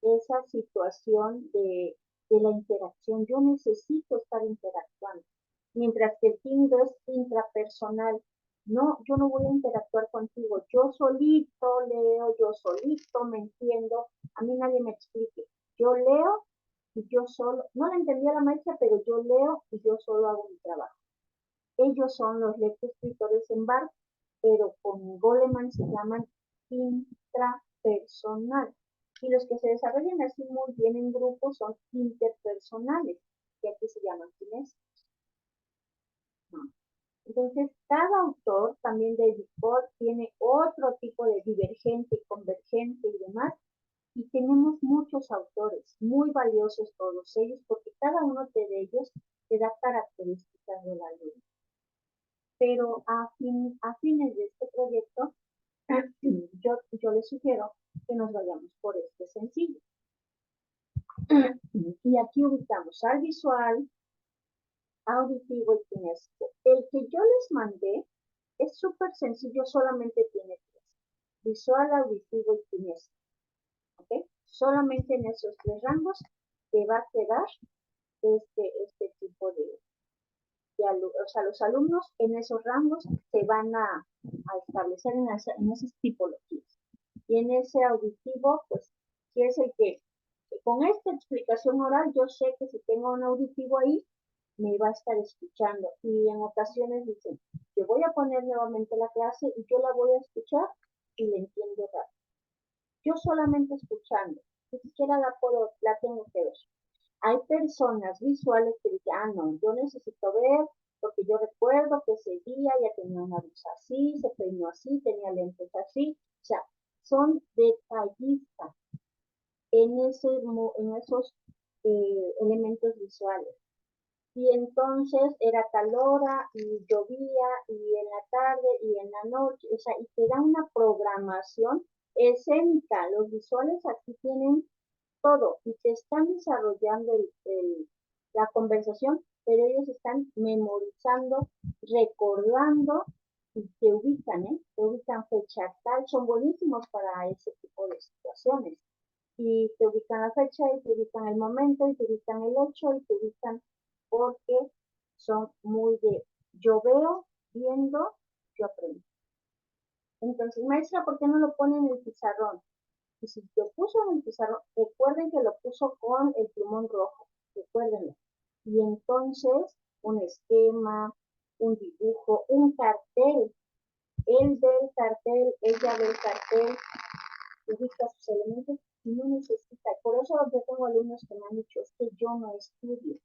A: de esa situación de la interacción. Yo necesito estar interactuando. Mientras que el tímido es intrapersonal. No, yo no voy a interactuar contigo. Yo solito leo, yo solito me entiendo. A mí nadie me explique. Yo leo y yo solo, no la entendía la maestra, pero yo leo y yo solo hago mi trabajo. Ellos son los lectoescritores en bar, pero con Goleman se llaman intrapersonal. Y los que se desarrollan así muy bien en grupo son interpersonales, que aquí se llaman kinésicos. Entonces, cada autor, también David Ford, tiene otro tipo de divergente, convergente y demás, y tenemos muchos autores, muy valiosos todos ellos, porque cada uno de ellos te da características de la ley. Pero a fines de este proyecto, yo les sugiero que nos vayamos por este sencillo. Y aquí ubicamos al visual, auditivo y kinésico. El que yo les mandé es súper sencillo, solamente tiene tres: visual, auditivo y kinésico. ¿Ok? Solamente en esos tres rangos te va a quedar este tipo o sea, los alumnos en esos rangos se van a establecer en esas tipologías. Y en ese auditivo, pues, si es el que, con esta explicación oral, yo sé que si tengo un auditivo ahí, me va a estar escuchando. Y en ocasiones dicen, yo voy a poner nuevamente la clase y yo la voy a escuchar y la entiendo rápido. Yo solamente escuchando, ni siquiera la tengo que ver. Hay personas visuales que dicen, no, yo necesito ver porque yo recuerdo que ese día ya tenía una luz así, se peinó así, tenía lentes así. O sea, son detallistas en esos elementos visuales. Y entonces era tal hora y llovía y en la tarde y en la noche, o sea, y te da una programación escénica. Los visuales aquí tienen todo y te están desarrollando la conversación, pero ellos están memorizando, recordando y te ubican, te ubican fecha tal, son buenísimos para ese tipo de situaciones. Y te ubican la fecha y te ubican el momento y te ubican el hecho y te ubican porque son muy de yo veo, viendo, yo aprendo. Entonces, maestra, ¿por qué no lo pone en el pizarrón? Y si lo puso en el pizarrón, recuerden que lo puso con el plumón rojo, recuérdenlo. Y entonces, un esquema, un dibujo, un cartel. Él ve el cartel, ella ve el cartel, ubica sus elementos y no necesita. Por eso yo tengo alumnos que me han dicho, es que yo no estudio.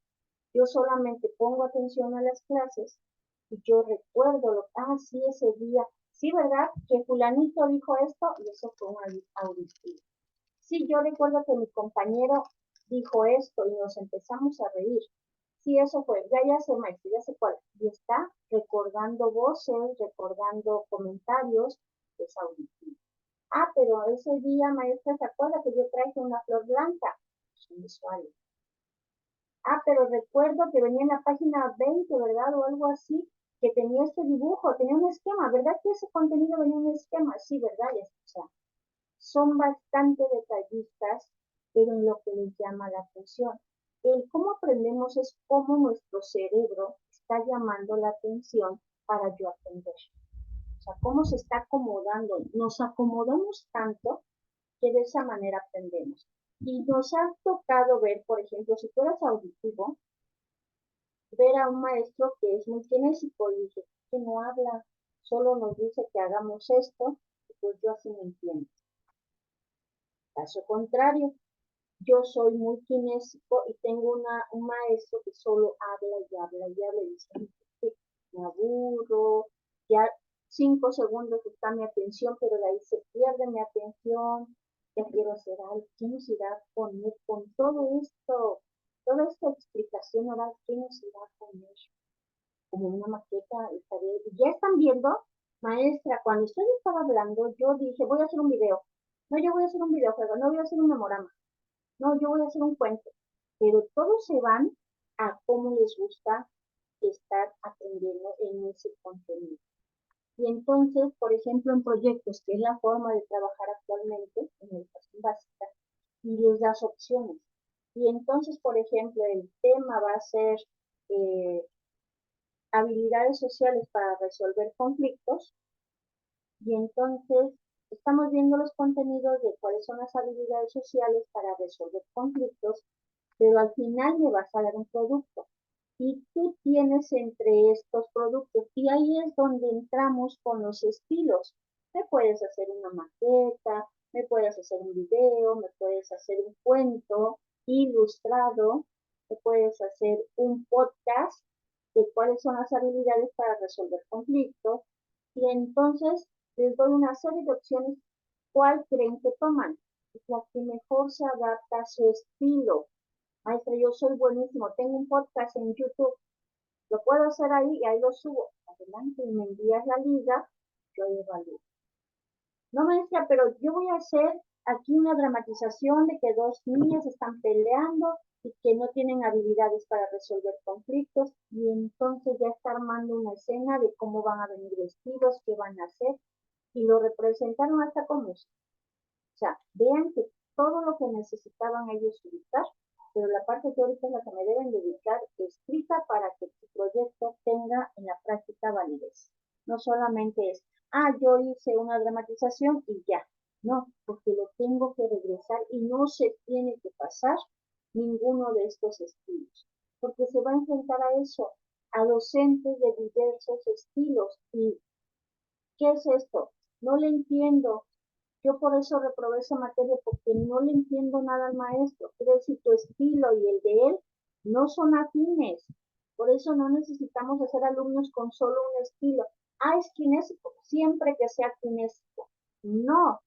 A: Yo solamente pongo atención a las clases y yo recuerdo sí, ese día, sí, ¿verdad? Que fulanito dijo esto y eso fue un auditivo. Sí, yo recuerdo que mi compañero dijo esto y nos empezamos a reír. Sí, eso fue, ya sé, maestro, ya sé cuál. Y está recordando voces, recordando comentarios, es auditivo. Pero ese día, maestra, ¿se acuerda que yo traje una flor blanca? Son visuales. Pero recuerdo que venía en la página 20, ¿verdad? O algo así, que tenía este dibujo, tenía un esquema, ¿verdad que ese contenido venía en un esquema? Sí, ¿verdad? Ya, o sea, son bastante detallistas, pero en lo que les llama la atención. El cómo aprendemos es cómo nuestro cerebro está llamando la atención para yo aprender. O sea, cómo se está acomodando. Nos acomodamos tanto que de esa manera aprendemos. Y nos ha tocado ver, por ejemplo, si tú eres auditivo, ver a un maestro que es muy kinésico y dice que no habla, solo nos dice que hagamos esto, y pues yo así me entiendo. Caso contrario, yo soy muy kinésico y tengo un maestro que solo habla y habla y habla y dice que me aburro, ya 5 segundos está mi atención, pero de ahí se pierde mi atención, ya quiero hacer algo, ¿qué nos irá a poner con todo esto? Toda esta explicación oral, ¿qué nos irá a poner? Como una maqueta, ya están viendo, maestra, cuando usted estaba hablando, yo dije, voy a hacer un video. No, yo voy a hacer un videojuego, no voy a hacer un memorama. No, yo voy a hacer un cuento. Pero todos se van a cómo les gusta estar aprendiendo en ese contenido. Y entonces, por ejemplo, en proyectos, que es la forma de trabajar actualmente en educación básica, y les das opciones. Y entonces, por ejemplo, el tema va a ser eh, habilidades sociales para resolver conflictos, y entonces estamos viendo los contenidos de cuáles son las habilidades sociales para resolver conflictos, pero al final me vas a dar un producto. ¿Y qué tienes entre estos productos? Y ahí es donde entramos con los estilos. Me puedes hacer una maqueta, me puedes hacer un video, me puedes hacer un cuento ilustrado, me puedes hacer un podcast de cuáles son las habilidades para resolver conflictos. Y entonces les doy una serie de opciones. ¿Cuál creen que toman? Es la que mejor se adapta a su estilo. Maestra, yo soy buenísimo, tengo un podcast en YouTube, lo puedo hacer ahí y ahí lo subo. Adelante, y me envías la liga, yo evalúo. No, maestra, pero yo voy a hacer aquí una dramatización de que dos niñas están peleando y que no tienen habilidades para resolver conflictos, y entonces ya está armando una escena de cómo van a venir vestidos, qué van a hacer, y lo representaron hasta con música. O sea, vean que todo lo que necesitaban ellos ubicar, pero la parte teórica es la que me deben dedicar escrita para que tu proyecto tenga en la práctica validez. No solamente es, yo hice una dramatización y ya. No, porque lo tengo que regresar y no se tiene que pasar ninguno de estos estilos, porque se va a enfrentar a eso, a docentes de diversos estilos. ¿Y qué es esto? No le entiendo, yo por eso reprobé esa materia, porque no le entiendo nada al maestro. Quiere decir, tu estilo y el de él no son afines. Por eso no necesitamos hacer alumnos con solo un estilo. Es kinésico, siempre que sea kinésico. No,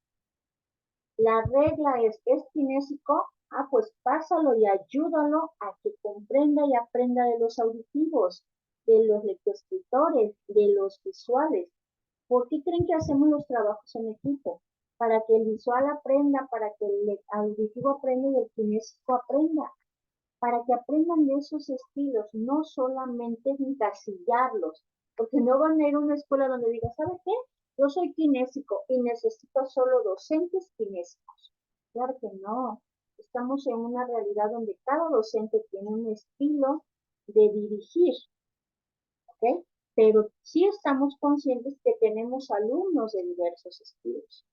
A: la regla es kinésico, pues pásalo y ayúdalo a que comprenda y aprenda de los auditivos, de los lectoescritores, de los visuales. ¿Por qué creen que hacemos los trabajos en equipo? Para que el visual aprenda, para que el auditivo aprenda y el kinésico aprenda, para que aprendan de esos estilos, no solamente encasillarlos, porque no van a ir a una escuela donde diga, ¿sabe qué? Yo soy kinésico y necesito solo docentes kinésicos. Claro que no. Estamos en una realidad donde cada docente tiene un estilo de dirigir, ¿ok? Pero sí estamos conscientes que tenemos alumnos de diversos estilos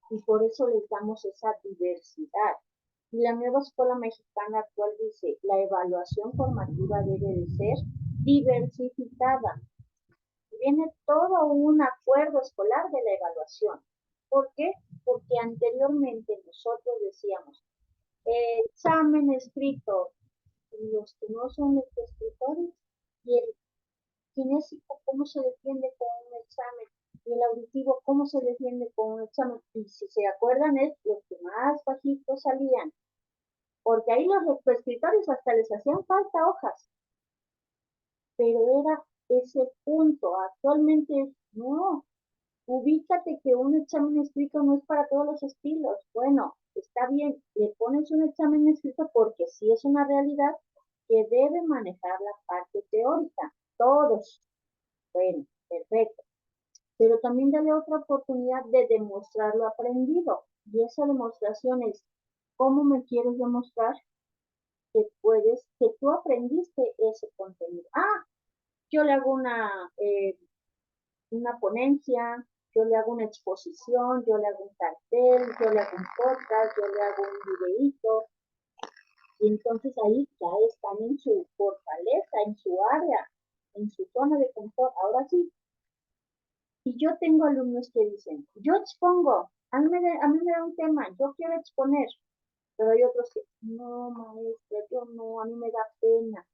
A: y por eso les damos esa diversidad. Y la nueva escuela mexicana actual dice, la evaluación formativa debe de ser diversificada. Viene todo un acuerdo escolar de la evaluación. ¿Por qué? Porque anteriormente nosotros decíamos, examen escrito, y los que no son escritores, y el kinésico, ¿cómo se defiende con un examen? Y el auditivo, ¿cómo se defiende con un examen? Y si se acuerdan, es los que más bajitos salían, porque ahí los escritores hasta les hacían falta hojas, pero era ese punto. Actualmente, no, ubícate que un examen escrito no es para todos los estilos. Bueno, está bien, le pones un examen escrito porque sí es una realidad que debe manejar la parte teórica. Todos. Bueno, perfecto. pero también dale otra oportunidad de demostrar lo aprendido. Y esa demostración es, ¿cómo me quieres demostrar que tú aprendiste ese contenido? Ah, yo le hago una ponencia, yo le hago una exposición, yo le hago un cartel, yo le hago un podcast, yo le hago un videíto. Y entonces ahí ya están en su fortaleza, en su área, en su zona de confort. Ahora sí, y yo tengo alumnos que dicen, yo expongo, a mí me da un tema, yo quiero exponer, pero hay otros que, no, maestra, yo no, a mí me da pena.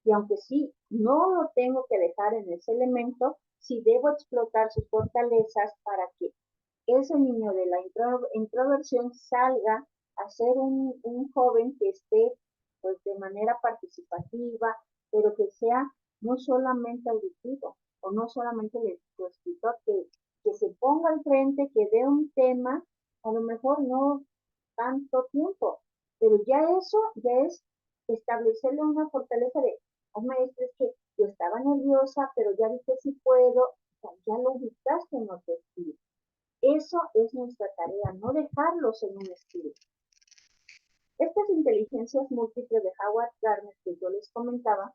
A: Y aunque sí, no lo tengo que dejar en ese elemento, sí debo explotar sus fortalezas para que ese niño de la introversión salga a ser un joven que esté pues de manera participativa, pero que sea no solamente auditivo o no solamente el escritor, que se ponga al frente, que dé un tema, a lo mejor no tanto tiempo, pero ya eso ya es establecerle una fortaleza de, oh, maestro, es que yo estaba nerviosa, pero ya vi que sí puedo, o sea, ya lo ubicaste en otro estilo. Eso es nuestra tarea, no dejarlos en un estilo. Estas inteligencias múltiples de Howard Gardner que yo les comentaba,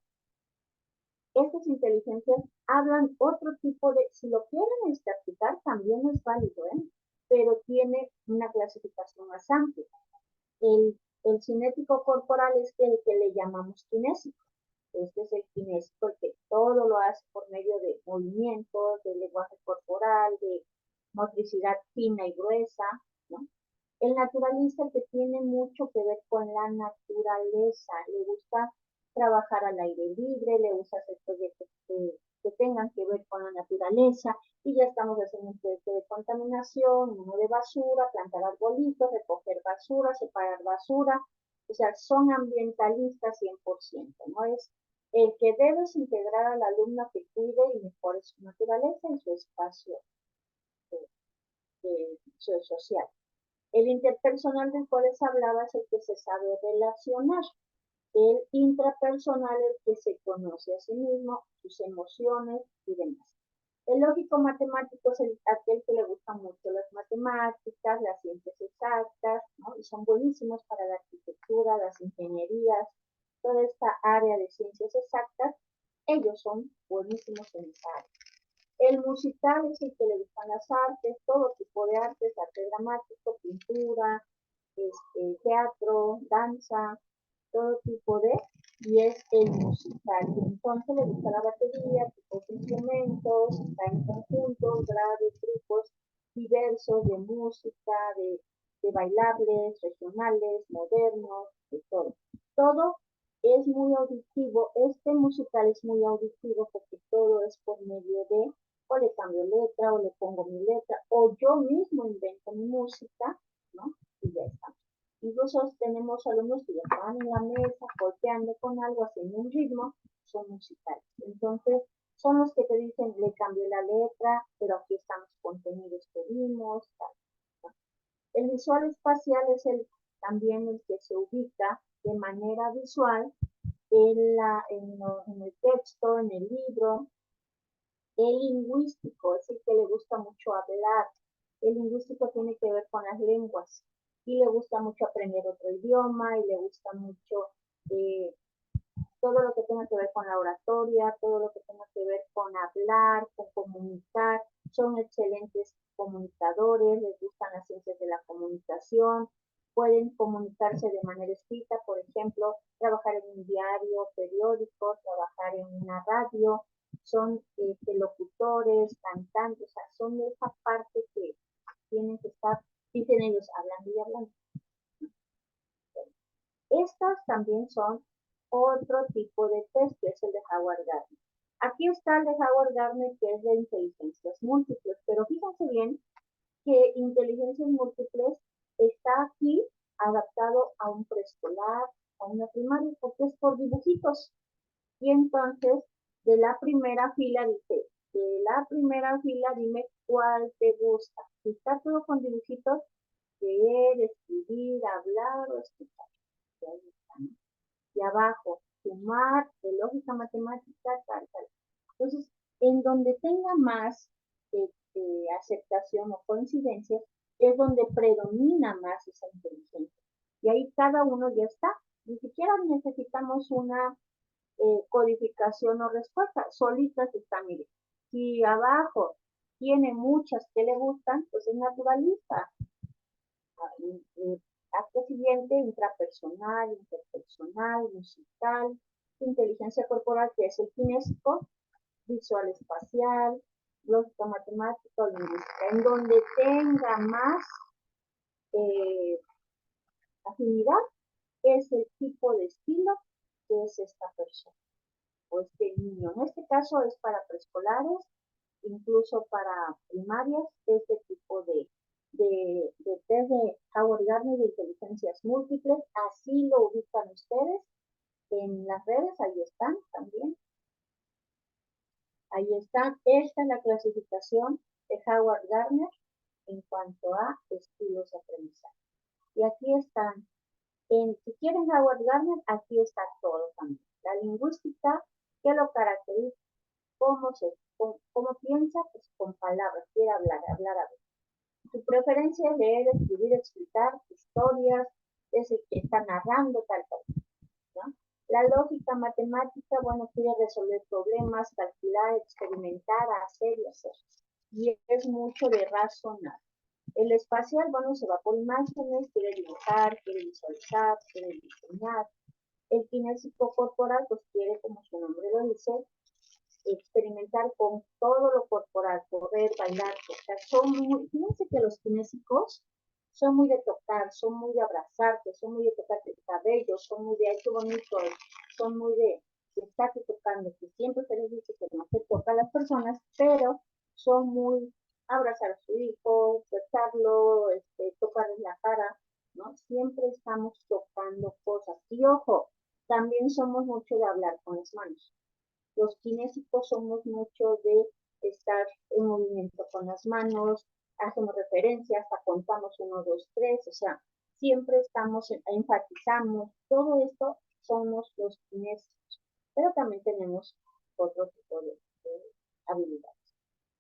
A: estas inteligencias hablan otro tipo de, si lo quieren explicar también es válido, ¿eh? Pero tiene una clasificación más amplia. El cinético corporal es el que le llamamos kinésico. Este es el kinésico, el que todo lo hace por medio de movimientos, de lenguaje corporal, de motricidad fina y gruesa, ¿no? El naturalista, el que tiene mucho que ver con la naturaleza, le gusta trabajar al aire libre, le gusta hacer proyectos que tengan que ver con la naturaleza, y ya estamos haciendo un proyecto de contaminación, uno de basura, plantar arbolitos, recoger basura, separar basura, o sea, son ambientalistas 100%, ¿no? Es el que debes integrar al alumno que cuide y mejore su naturaleza y su espacio social. El interpersonal del cual les hablaba es el que se sabe relacionar. El intrapersonal es el que se conoce a sí mismo, sus emociones y demás. El lógico matemático es aquel que le gustan mucho las matemáticas, las ciencias exactas, ¿no? Y son buenísimos para la arquitectura, las ingenierías, toda esta área de ciencias exactas, ellos son buenísimos en esa área. El musical es el que le gustan las artes, todo tipo de artes, arte dramático, pintura, teatro, danza, todo tipo de, y es el musical. Entonces le gusta la batería, tipos de instrumentos, está en conjuntos, graves, grupos diversos de música, de bailables, regionales, modernos, de todo. Todo es muy auditivo, este musical es muy auditivo porque todo es por medio de, o le cambio letra, o le pongo mi letra, o yo mismo invento mi música, ¿no? Y ya está. Incluso tenemos alumnos que ya estaban en la mesa, golpeando con algo, haciendo un ritmo, son musicales. Entonces, son los que te dicen, le cambié la letra, pero aquí están los contenidos que vimos, tal, ¿no? El visual espacial es también el que se ubica de manera visual en el texto, en el libro. El lingüístico es el que le gusta mucho hablar. El lingüístico tiene que ver con las lenguas y le gusta mucho aprender otro idioma y le gusta mucho eh, todo lo que tenga que ver con la oratoria, todo lo que tenga que ver con hablar, con comunicar. Son excelentes comunicadores, les gustan las ciencias de la comunicación, pueden comunicarse de manera escrita, por ejemplo, trabajar en un diario, periódico, trabajar en una radio, son locutores, cantantes, o sea, son de esa parte que tienen que estar, dicen ellos, hablando y hablando. Estas también son otro tipo de test, que es el de Howard Gardner. Aquí está el de Howard Gardner, que es de inteligencias múltiples, pero fíjense bien que inteligencias múltiples está aquí adaptado a un preescolar, a una primaria, porque es por dibujitos. Y entonces, de la primera fila dice, de la primera fila dime cuál te gusta. Si está todo con dibujitos, leer, escribir, hablar o escuchar. Y ahí está, ¿no? Y abajo, sumar, de lógica matemática, tal, tal. Entonces, en donde tenga más aceptación o coincidencia, es donde predomina más esa inteligencia. Y ahí cada uno ya está. Ni siquiera necesitamos una codificación o respuesta. Solitas está, mire. Si abajo tiene muchas que le gustan, pues es naturalista. Acto siguiente, intrapersonal, interpersonal, musical, inteligencia corporal, que es el kinésico, visual espacial, lógica matemática o lingüística, en donde tenga más eh, afinidad es el tipo de estilo que es esta persona o este niño. En este caso es para preescolares, incluso para primarias, este tipo de test de Howard Gardner de inteligencias múltiples, así lo ubican ustedes en las redes, ahí están también. Ahí está, esta es la clasificación de Howard Gardner en cuanto a estilos de aprendizaje. Y aquí están, si quieren Howard Gardner, aquí está todo también. La lingüística, ¿qué lo caracteriza? Cómo piensa, pues con palabras, quiere hablar, hablar, hablar. Su preferencia es leer, escribir, explicar historias, es el que está narrando tal cosa, ¿no? La lógica matemática, bueno, quiere resolver problemas, calcular, experimentar, hacer y hacer. Y es mucho de razonar. El espacial, bueno, se va por imágenes, quiere dibujar, quiere visualizar, quiere diseñar. El kinésico corporal, pues quiere, como su nombre lo dice, experimentar con todo lo corporal, correr, bailar, tocar. Fíjense que los kinésicos son muy de tocar, son muy de abrazarte, son muy de tocarte el cabello, son muy de, ay, qué bonito, son muy de estarte tocando, que siempre se les dice que no se toca a las personas, pero son muy abrazar a su hijo, besarlo, tocarle la cara, ¿no? Siempre estamos tocando cosas. Y ojo, también somos mucho de hablar con las manos. Los kinésicos somos mucho de estar en movimiento con las manos, hacemos referencias, hasta contamos 1, 2, 3, o sea, siempre enfatizamos, todo esto somos los kinésicos, pero también tenemos otro tipo de habilidades.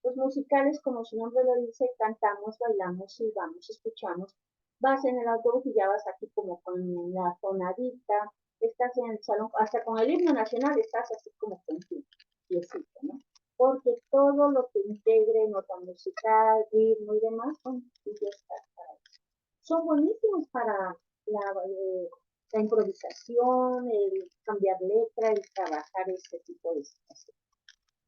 A: Los musicales, como su nombre lo dice, cantamos, bailamos, silbamos, escuchamos. Vas en el autobús y ya vas aquí como con la tonadita, estás en el salón, hasta con el himno nacional estás así como con tu piecito, ¿no? Porque todo lo que integre nota musical, ritmo y demás, son ya estás para eso. Son buenísimos para la improvisación, el cambiar letra, el trabajar este tipo de situaciones.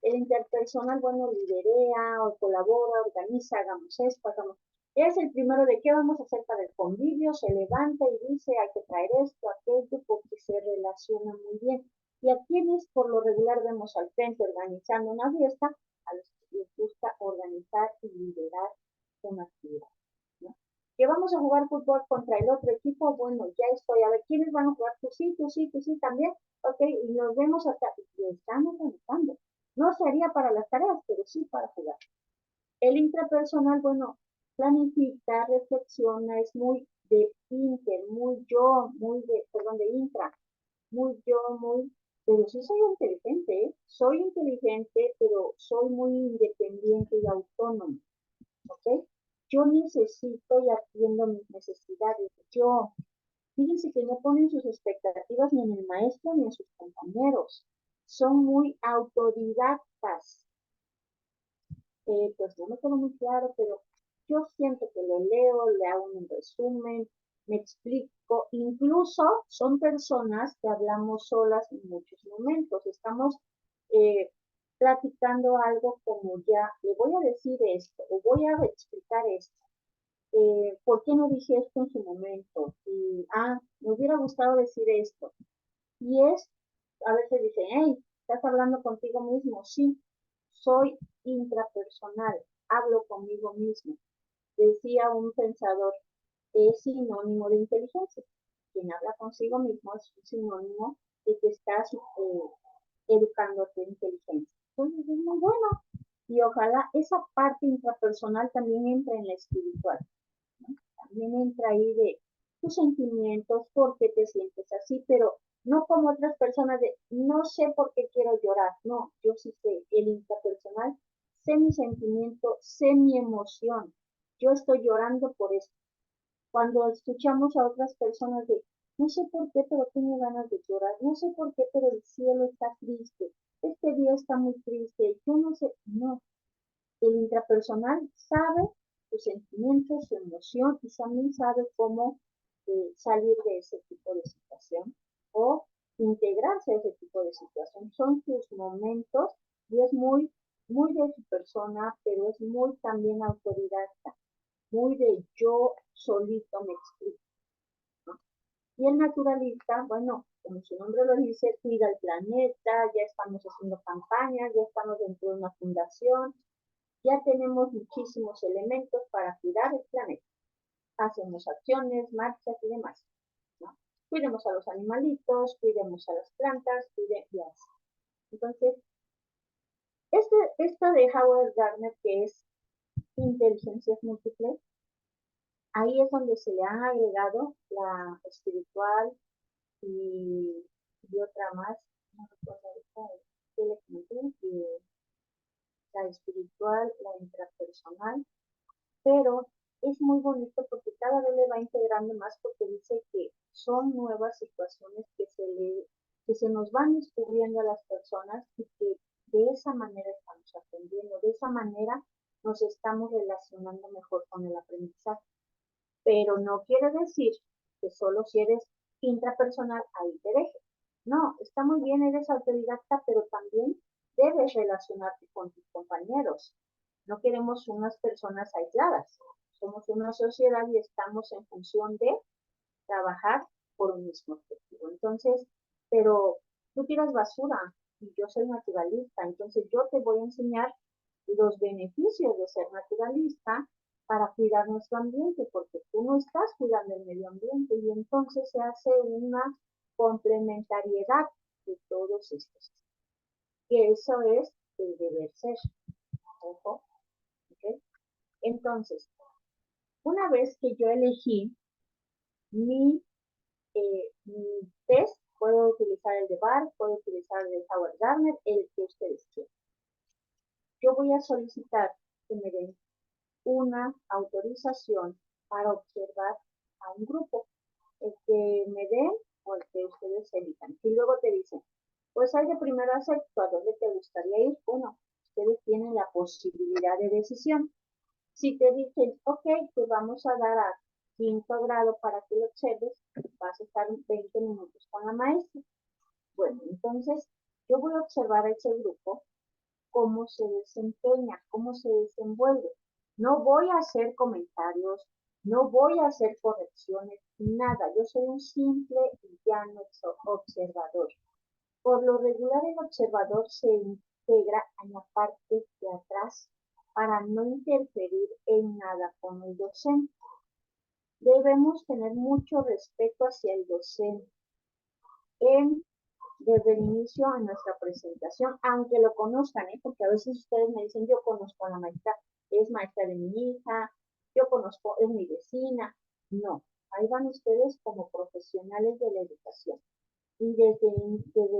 A: El interpersonal, bueno, liderea o colabora, organiza, hagamos esto, hagamos. Es el primero de qué vamos a hacer para el convivio, se levanta y dice hay que traer esto, aquello, porque se relaciona muy bien. Y a quienes por lo regular vemos al frente organizando una fiesta, a los que les gusta organizar y liderar una actividad, ¿no? Que vamos a jugar fútbol contra el otro equipo, bueno, ya estoy, a ver, ¿quiénes van a jugar? Tú sí, tú sí, tú sí, también, ok, y nos vemos acá, y estamos organizando. No sería para las tareas, pero sí para jugar. El intrapersonal, bueno, planifica, reflexiona, es muy de inter, muy yo, muy de, perdón, de intra, muy yo, muy, pero sí soy inteligente, ¿eh? Soy inteligente, pero soy muy independiente y autónomo, ¿ok? Yo necesito y atiendo mis necesidades. Yo, fíjense que no ponen sus expectativas ni en el maestro ni en sus compañeros. Son muy autodidactas. Pues no me quedó muy claro, pero yo siento que lo leo, le hago un resumen, me explico, incluso son personas que hablamos solas en muchos momentos, estamos eh, platicando algo como ya, le voy a decir esto, o voy a explicar esto, ¿por qué no dije esto en su momento? Y, me hubiera gustado decir esto. Y a veces dicen, hey, ¿estás hablando contigo mismo? Sí, soy intrapersonal, hablo conmigo mismo. Decía un pensador, es sinónimo de inteligencia. Quien habla consigo mismo es un sinónimo de que estás educándote inteligencia. Entonces es muy bueno. Y ojalá esa parte intrapersonal también entre en la espiritual, ¿no? También entra ahí de tus sentimientos, por qué te sientes así, pero no como otras personas de no sé por qué quiero llorar, no, yo sí sé, el intrapersonal sé mi sentimiento, sé mi emoción. Yo estoy llorando por esto. Cuando escuchamos a otras personas de, no sé por qué, pero tengo ganas de llorar, no sé por qué, pero el cielo está triste, este día está muy triste, yo no sé, no. El intrapersonal sabe sus sentimientos, su emoción y también sabe cómo salir de ese tipo de situación o integrarse a ese tipo de situación. Son sus momentos y es muy, muy de su persona, pero es muy también autodidacta, muy de yo solito me explico, ¿no? Y el naturalista, bueno, como su nombre lo dice, cuida el planeta, ya estamos haciendo campañas, ya estamos dentro de una fundación, ya tenemos muchísimos elementos para cuidar el planeta. Hacemos acciones, marchas y demás, ¿no? Cuidemos a los animalitos, cuidemos a las plantas, cuidemos. Entonces, esta de Howard Gardner, que es inteligencias múltiples, ahí es donde se le han agregado la espiritual y otra más, no recuerdo ahorita, la espiritual, la intrapersonal, pero es muy bonito porque cada vez le va integrando más porque dice que son nuevas situaciones que se nos van descubriendo a las personas y que de esa manera estamos aprendiendo, de esa manera nos estamos relacionando mejor con el aprendizaje. Pero no quiere decir que solo si eres intrapersonal ahí te dejes. No, está muy bien, eres autodidacta, pero también debes relacionarte con tus compañeros. No queremos unas personas aisladas. Somos una sociedad y estamos en función de trabajar por un mismo objetivo. Entonces, pero tú tiras basura y yo soy naturalista, entonces yo te voy a enseñar los beneficios de ser naturalista para cuidar nuestro ambiente, porque tú no estás cuidando el medio ambiente y entonces se hace una complementariedad de todos estos. Que eso es el deber ser. Ojo, ¿ok? Entonces, una vez que yo elegí mi, mi test, puedo utilizar el de Barr, puedo utilizar el de Howard Gardner, el que ustedes quieran. Yo voy a solicitar que me den una autorización para observar a un grupo, el que me den o el que ustedes elijan. Y luego te dicen, pues hay de primero a sexto, ¿a dónde te gustaría ir? Bueno, ustedes tienen la posibilidad de decisión. Si te dicen, ok, pues vamos a dar a quinto grado para que lo observes, vas a estar 20 minutos con la maestra. Bueno, entonces yo voy a observar a ese grupo cómo se desempeña, cómo se desenvuelve. No voy a hacer comentarios, no voy a hacer correcciones, nada. Yo soy un simple y llano observador. Por lo regular, el observador se integra en la parte de atrás para no interferir en nada con el docente. Debemos tener mucho respeto hacia el docente desde el inicio en nuestra presentación, aunque lo conozcan, porque a veces ustedes me dicen, yo conozco a la maestra, es maestra de mi hija, yo conozco, es mi vecina. No, ahí van ustedes como profesionales de la educación. Y desde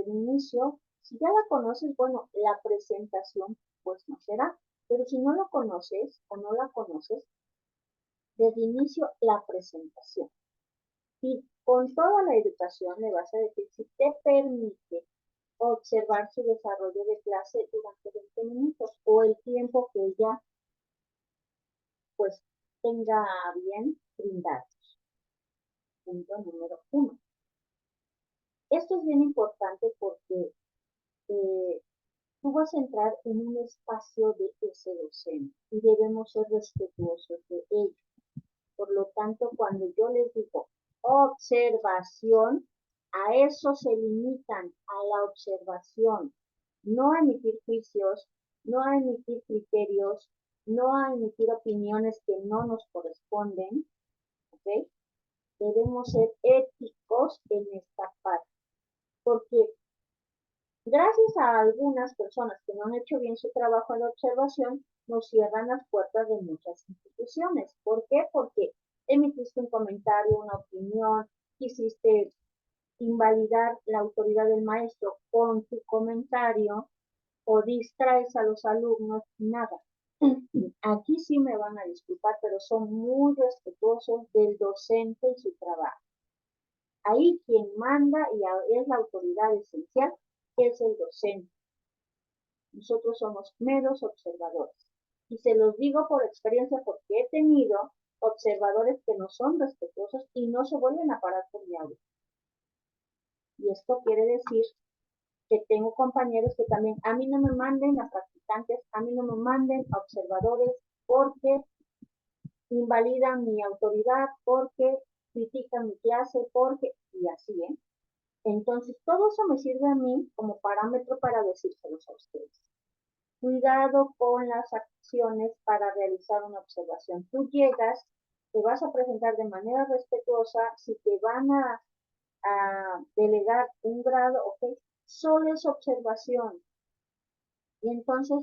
A: el inicio, si ya la conoces, bueno, la presentación pues no será, pero si no lo conoces o no la conoces, desde el inicio la presentación. Y con toda la educación le vas a decir si te permite observar su desarrollo de clase durante 20 minutos o el tiempo que ella pues tenga bien brindar. Punto número 1. Esto es bien importante porque tú vas a entrar en un espacio de ese docente y debemos ser respetuosos de ello. Por lo tanto, cuando yo les digo observación, a eso se limitan, a la observación, no a emitir juicios, no a emitir criterios, no a emitir opiniones que no nos corresponden, ¿ok? Debemos ser éticos en esta parte, porque gracias a algunas personas que no han hecho bien su trabajo en la observación, nos cierran las puertas de muchas instituciones. ¿Por qué? Porque emitiste un comentario, una opinión, quisiste invalidar la autoridad del maestro con tu comentario o distraes a los alumnos, nada. Aquí sí me van a disculpar, pero son muy respetuosos del docente y su trabajo. Ahí quien manda y es la autoridad esencial es el docente. Nosotros somos meros observadores. Y se los digo por experiencia porque he tenido observadores que no son respetuosos y no se vuelven a parar por mi aula. Y esto quiere decir que tengo compañeros que también a mí no me manden a practicantes, a mí no me manden a observadores porque invalidan mi autoridad, porque critican mi clase, porque, y así, ¿eh? Entonces, todo eso me sirve a mí como parámetro para decírselos a ustedes. Cuidado con las acciones para realizar una observación. Tú llegas, te vas a presentar de manera respetuosa, si te van a delegar un grado, ok, solo es observación. Y entonces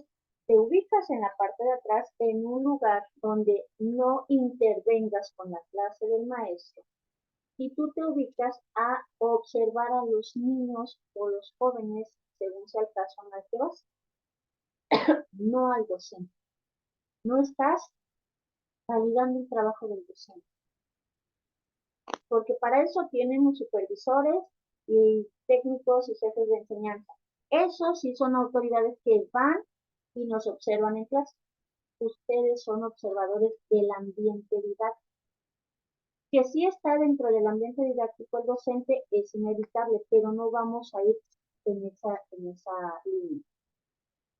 A: te ubicas en la parte de atrás en un lugar donde no intervengas con la clase del maestro y tú te ubicas a observar a los niños o los jóvenes, según sea el caso en el que vas, no al docente. No estás validando el trabajo del docente, porque para eso tienen supervisores y técnicos y jefes de enseñanza. Esos sí son autoridades que van y nos observan en clase. Ustedes son observadores del ambiente didáctico. Que sí está dentro del ambiente didáctico el docente es inevitable, pero no vamos a ir en esa línea.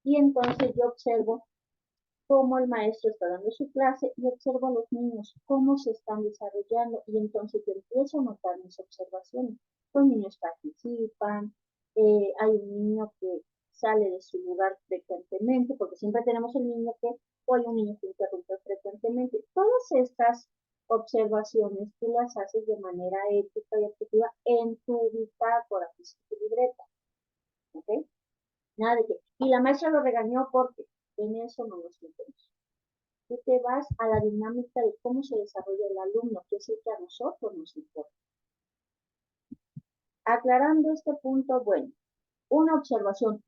A: Y entonces yo observo cómo el maestro está dando su clase y observo a los niños, cómo se están desarrollando y entonces yo empiezo a notar mis observaciones. Los niños participan, hay un niño que sale de su lugar frecuentemente, porque siempre tenemos el niño que, o hay un niño que interrumpe frecuentemente. Todas estas observaciones tú las haces de manera ética y objetiva en tu bitácora, en tu libreta. ¿Ok? Nada de que, y la maestra lo regañó porque en eso no nos metemos. Tú te vas a la dinámica de cómo se desarrolla el alumno, que es el que a nosotros nos importa. Aclarando este punto, bueno, una observación,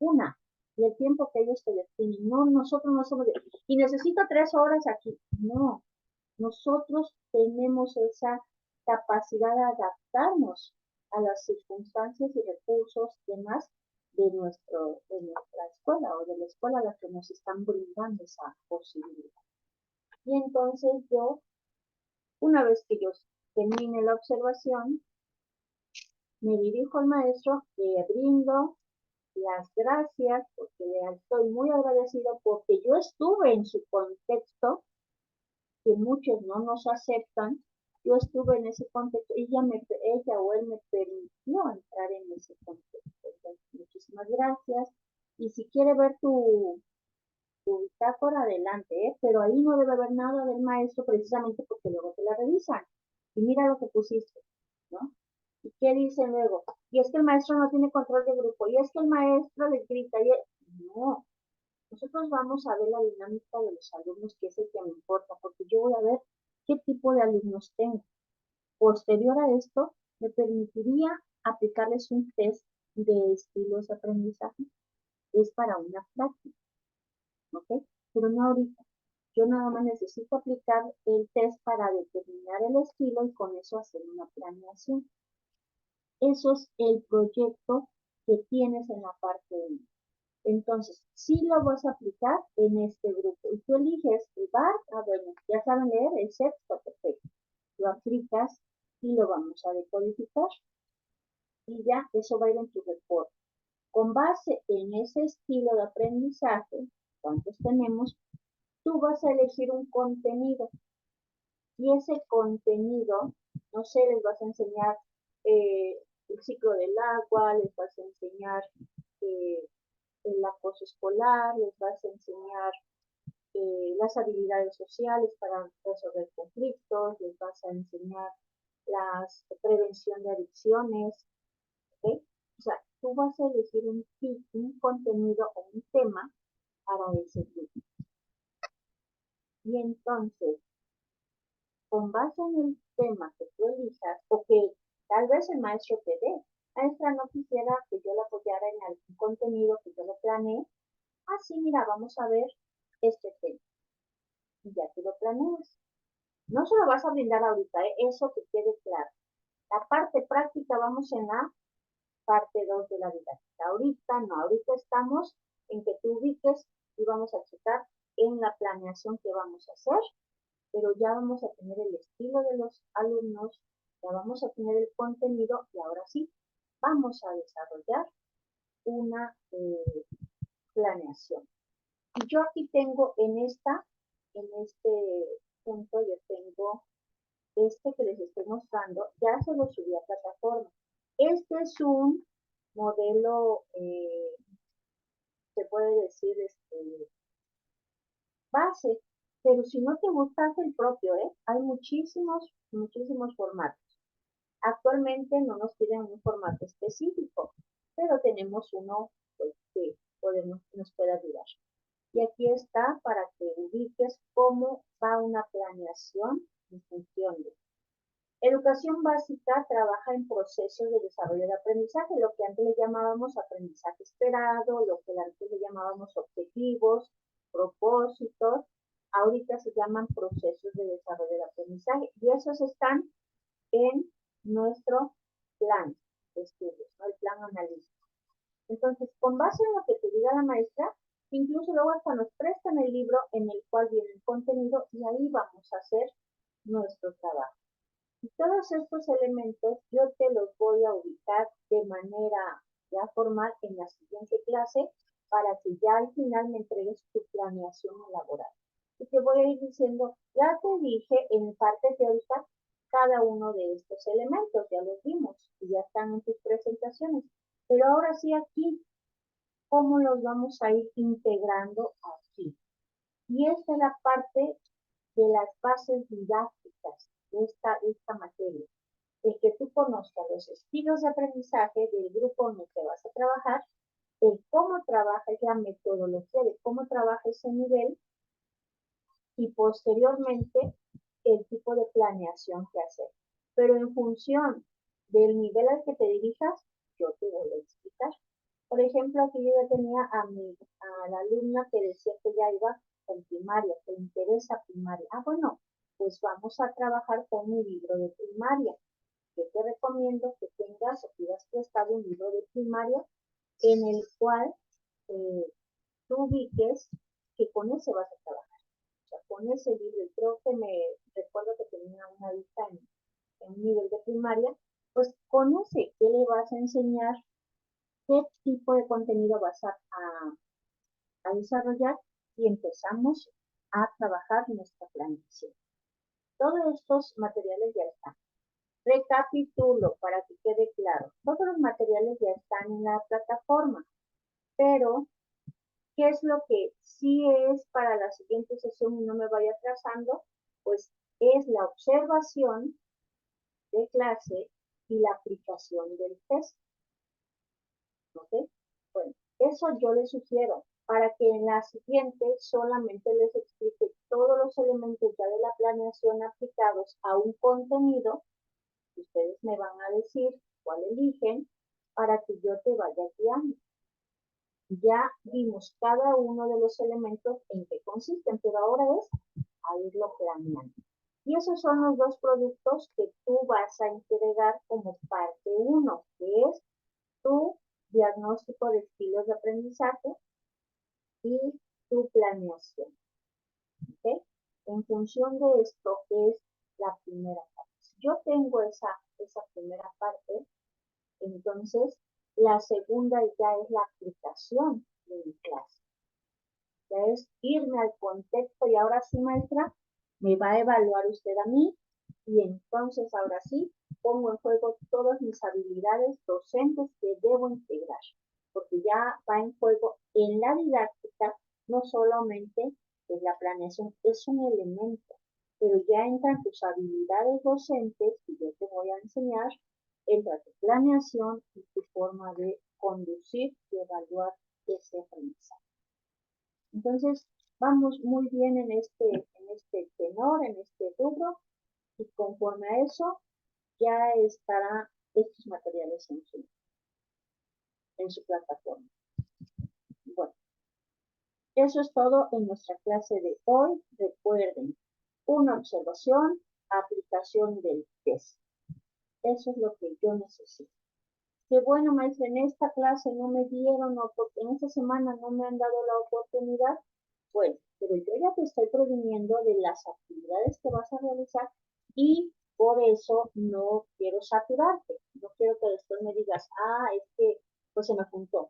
A: y el tiempo que ellos te definen. No, nosotros no somos de, y necesito 3 horas aquí. No, nosotros tenemos esa capacidad de adaptarnos a las circunstancias y recursos demás de nuestra escuela o de la escuela a la que nos están brindando esa posibilidad. Y entonces yo, una vez que yo termine la observación, me dirijo al maestro, le brindo las gracias porque le estoy muy agradecido porque yo estuve en su contexto, que muchos no nos aceptan. Yo estuve en ese contexto y ella o él me permitió entrar en ese contexto. Entonces, muchísimas gracias. Y si quiere ver tu bitácora, adelante, ¿eh? Pero ahí no debe haber nada del maestro precisamente porque luego te la revisan. Y mira lo que pusiste, ¿no? ¿Y qué dice luego? Y es que el maestro no tiene control de grupo, y es que el maestro les grita, no, nosotros vamos a ver la dinámica de los alumnos, que es el que me importa, porque yo voy a ver qué tipo de alumnos tengo. Posterior a esto, me permitiría aplicarles un test de estilos de aprendizaje. Es para una práctica, ¿ok? Pero no ahorita. Yo nada más necesito aplicar el test para determinar el estilo y con eso hacer una planeación. Eso es el proyecto que tienes en la parte 1. Entonces, si lo vas a aplicar en este grupo y tú eliges el bar, bueno, ya saben leer el sexto, perfecto. Lo aplicas y lo vamos a decodificar y ya eso va a ir en tu reporte. Con base en ese estilo de aprendizaje, ¿cuántos tenemos? Tú vas a elegir un contenido y ese contenido, no sé, les vas a enseñar el ciclo del agua, les vas a enseñar eh, el acoso escolar, les vas a enseñar las habilidades sociales para resolver conflictos, les vas a enseñar la prevención de adicciones, ¿ok? O sea, tú vas a elegir un contenido o un tema para ese grupo. Y entonces, con base en el tema que tú elijas, o que tal vez el maestro te dé, maestra no quisiera que yo la apoyara en algún contenido que yo lo planeé, Ah, sí, mira, vamos a ver este tema. Y ya te lo planeas. No se lo vas a brindar ahorita, eso que quede claro. La parte práctica vamos en la parte 2 de la didáctica. Ahorita no, ahorita estamos en que tú ubiques y vamos a checar en la planeación que vamos a hacer, pero ya vamos a tener el estilo de los alumnos, ya vamos a tener el contenido y ahora sí, vamos a desarrollar una planeación. Y yo aquí tengo en este punto, yo tengo este que les estoy mostrando, ya se lo subí a plataforma. Este es un modelo, se puede decir, base, pero si no te gusta, haz el propio, ¿eh? Hay muchísimos formatos. Actualmente no nos piden un formato específico, pero tenemos uno pues, que nos puede ayudar. Y aquí está para que ubiques cómo va una planeación en función de. Educación básica trabaja en procesos de desarrollo de aprendizaje, lo que antes le llamábamos aprendizaje esperado, lo que antes le llamábamos objetivos, propósitos, ahorita se llaman procesos de desarrollo de aprendizaje y esos están en nuestro plan de estudios, ¿no? El plan analítico. Entonces, con base en lo que te diga la maestra, incluso luego hasta nos prestan el libro en el cual viene el contenido y ahí vamos a hacer nuestro trabajo. Y todos estos elementos yo te los voy a ubicar de manera ya formal en la siguiente clase para que ya al final me entregues tu planeación laboral. Y te voy a ir diciendo, ya te dije en parte teórica cada uno de estos elementos, ya los vimos y ya están en tus presentaciones. Pero ahora sí aquí, ¿cómo los vamos a ir integrando aquí? Y esta es la parte de las bases didácticas de esta materia. El que tú conozcas los estilos de aprendizaje del grupo en el que vas a trabajar, el cómo trabaja, es la metodología de cómo trabaja ese nivel y posteriormente el tipo de planeación que hacer. Pero en función del nivel al que te dirijas, yo te voy a explicar. Por ejemplo, aquí yo ya tenía a la alumna que decía que ya iba con primaria, que le interesa primaria. Ah, bueno, pues vamos a trabajar con mi libro de primaria. Yo te recomiendo que tengas o pidas prestado un libro de primaria en el cual eh, tú ubiques que con ese vas a trabajar. O sea, con ese libro, creo que me recuerdo que tenía una lista en un nivel de primaria, pues con ese, ¿qué le vas a enseñar? ¿Qué tipo de contenido vas a desarrollar? Y empezamos a trabajar nuestra planeación. Todos estos materiales ya están. Recapitulo para que quede claro. Todos los materiales ya están en la plataforma, pero ¿qué es lo que sí es para la siguiente sesión y no me vaya atrasando? Pues es la observación de clase y la aplicación del test. ¿Ok? Bueno, eso yo les sugiero para que en la siguiente solamente les explique todos los elementos ya de la planeación aplicados a un contenido. Ustedes me van a decir cuál eligen para que yo te vaya guiando. Ya vimos cada uno de los elementos en qué consisten, pero ahora es a irlo planeando. Y esos son los dos productos que tú vas a entregar como parte 1, que es tu diagnóstico de estilos de aprendizaje y tu planeación. ¿Okay? En función de esto es la primera parte. Si yo tengo esa primera parte, entonces la segunda ya es la aplicación de mi clase. Ya es irme al contexto y ahora sí, maestra, me va a evaluar usted a mí y entonces ahora sí pongo en juego todas mis habilidades docentes que debo integrar, porque ya va en juego en la didáctica, no solamente es la planeación, es un elemento, pero ya entran tus habilidades docentes que yo te voy a enseñar, entra tu planeación y tu forma de conducir y evaluar ese aprendizaje. Entonces, vamos muy bien en este tenor, en este rubro, y conforme a eso, ya estarán estos materiales en su plataforma. Bueno, Eso es todo en nuestra clase de hoy. Recuerden, una observación, aplicación del test. Eso es lo que yo necesito. Que bueno, maestra, en esta clase no me dieron, en esta semana no me han dado la oportunidad. Bueno, pero yo ya te estoy previniendo de las actividades que vas a realizar y por eso no quiero saturarte. No quiero que después me digas, es que pues se me juntó.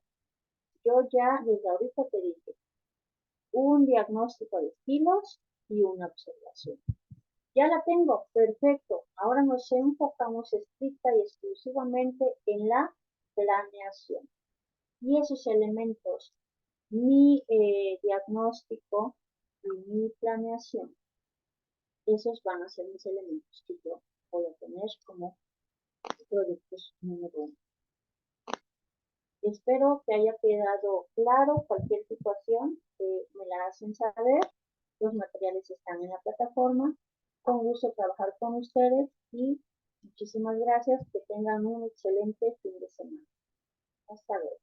A: Yo ya desde ahorita te dije un diagnóstico de estilos y una observación. Ya la tengo, perfecto. Ahora nos enfocamos estricta y exclusivamente en la planeación. Y esos elementos, mi diagnóstico y mi planeación, esos van a ser mis elementos que yo voy a tener como productos número 1. Espero que haya quedado claro cualquier situación, me la hacen saber. Los materiales están en la plataforma. Con gusto trabajar con ustedes y muchísimas gracias. Que tengan un excelente fin de semana. Hasta luego.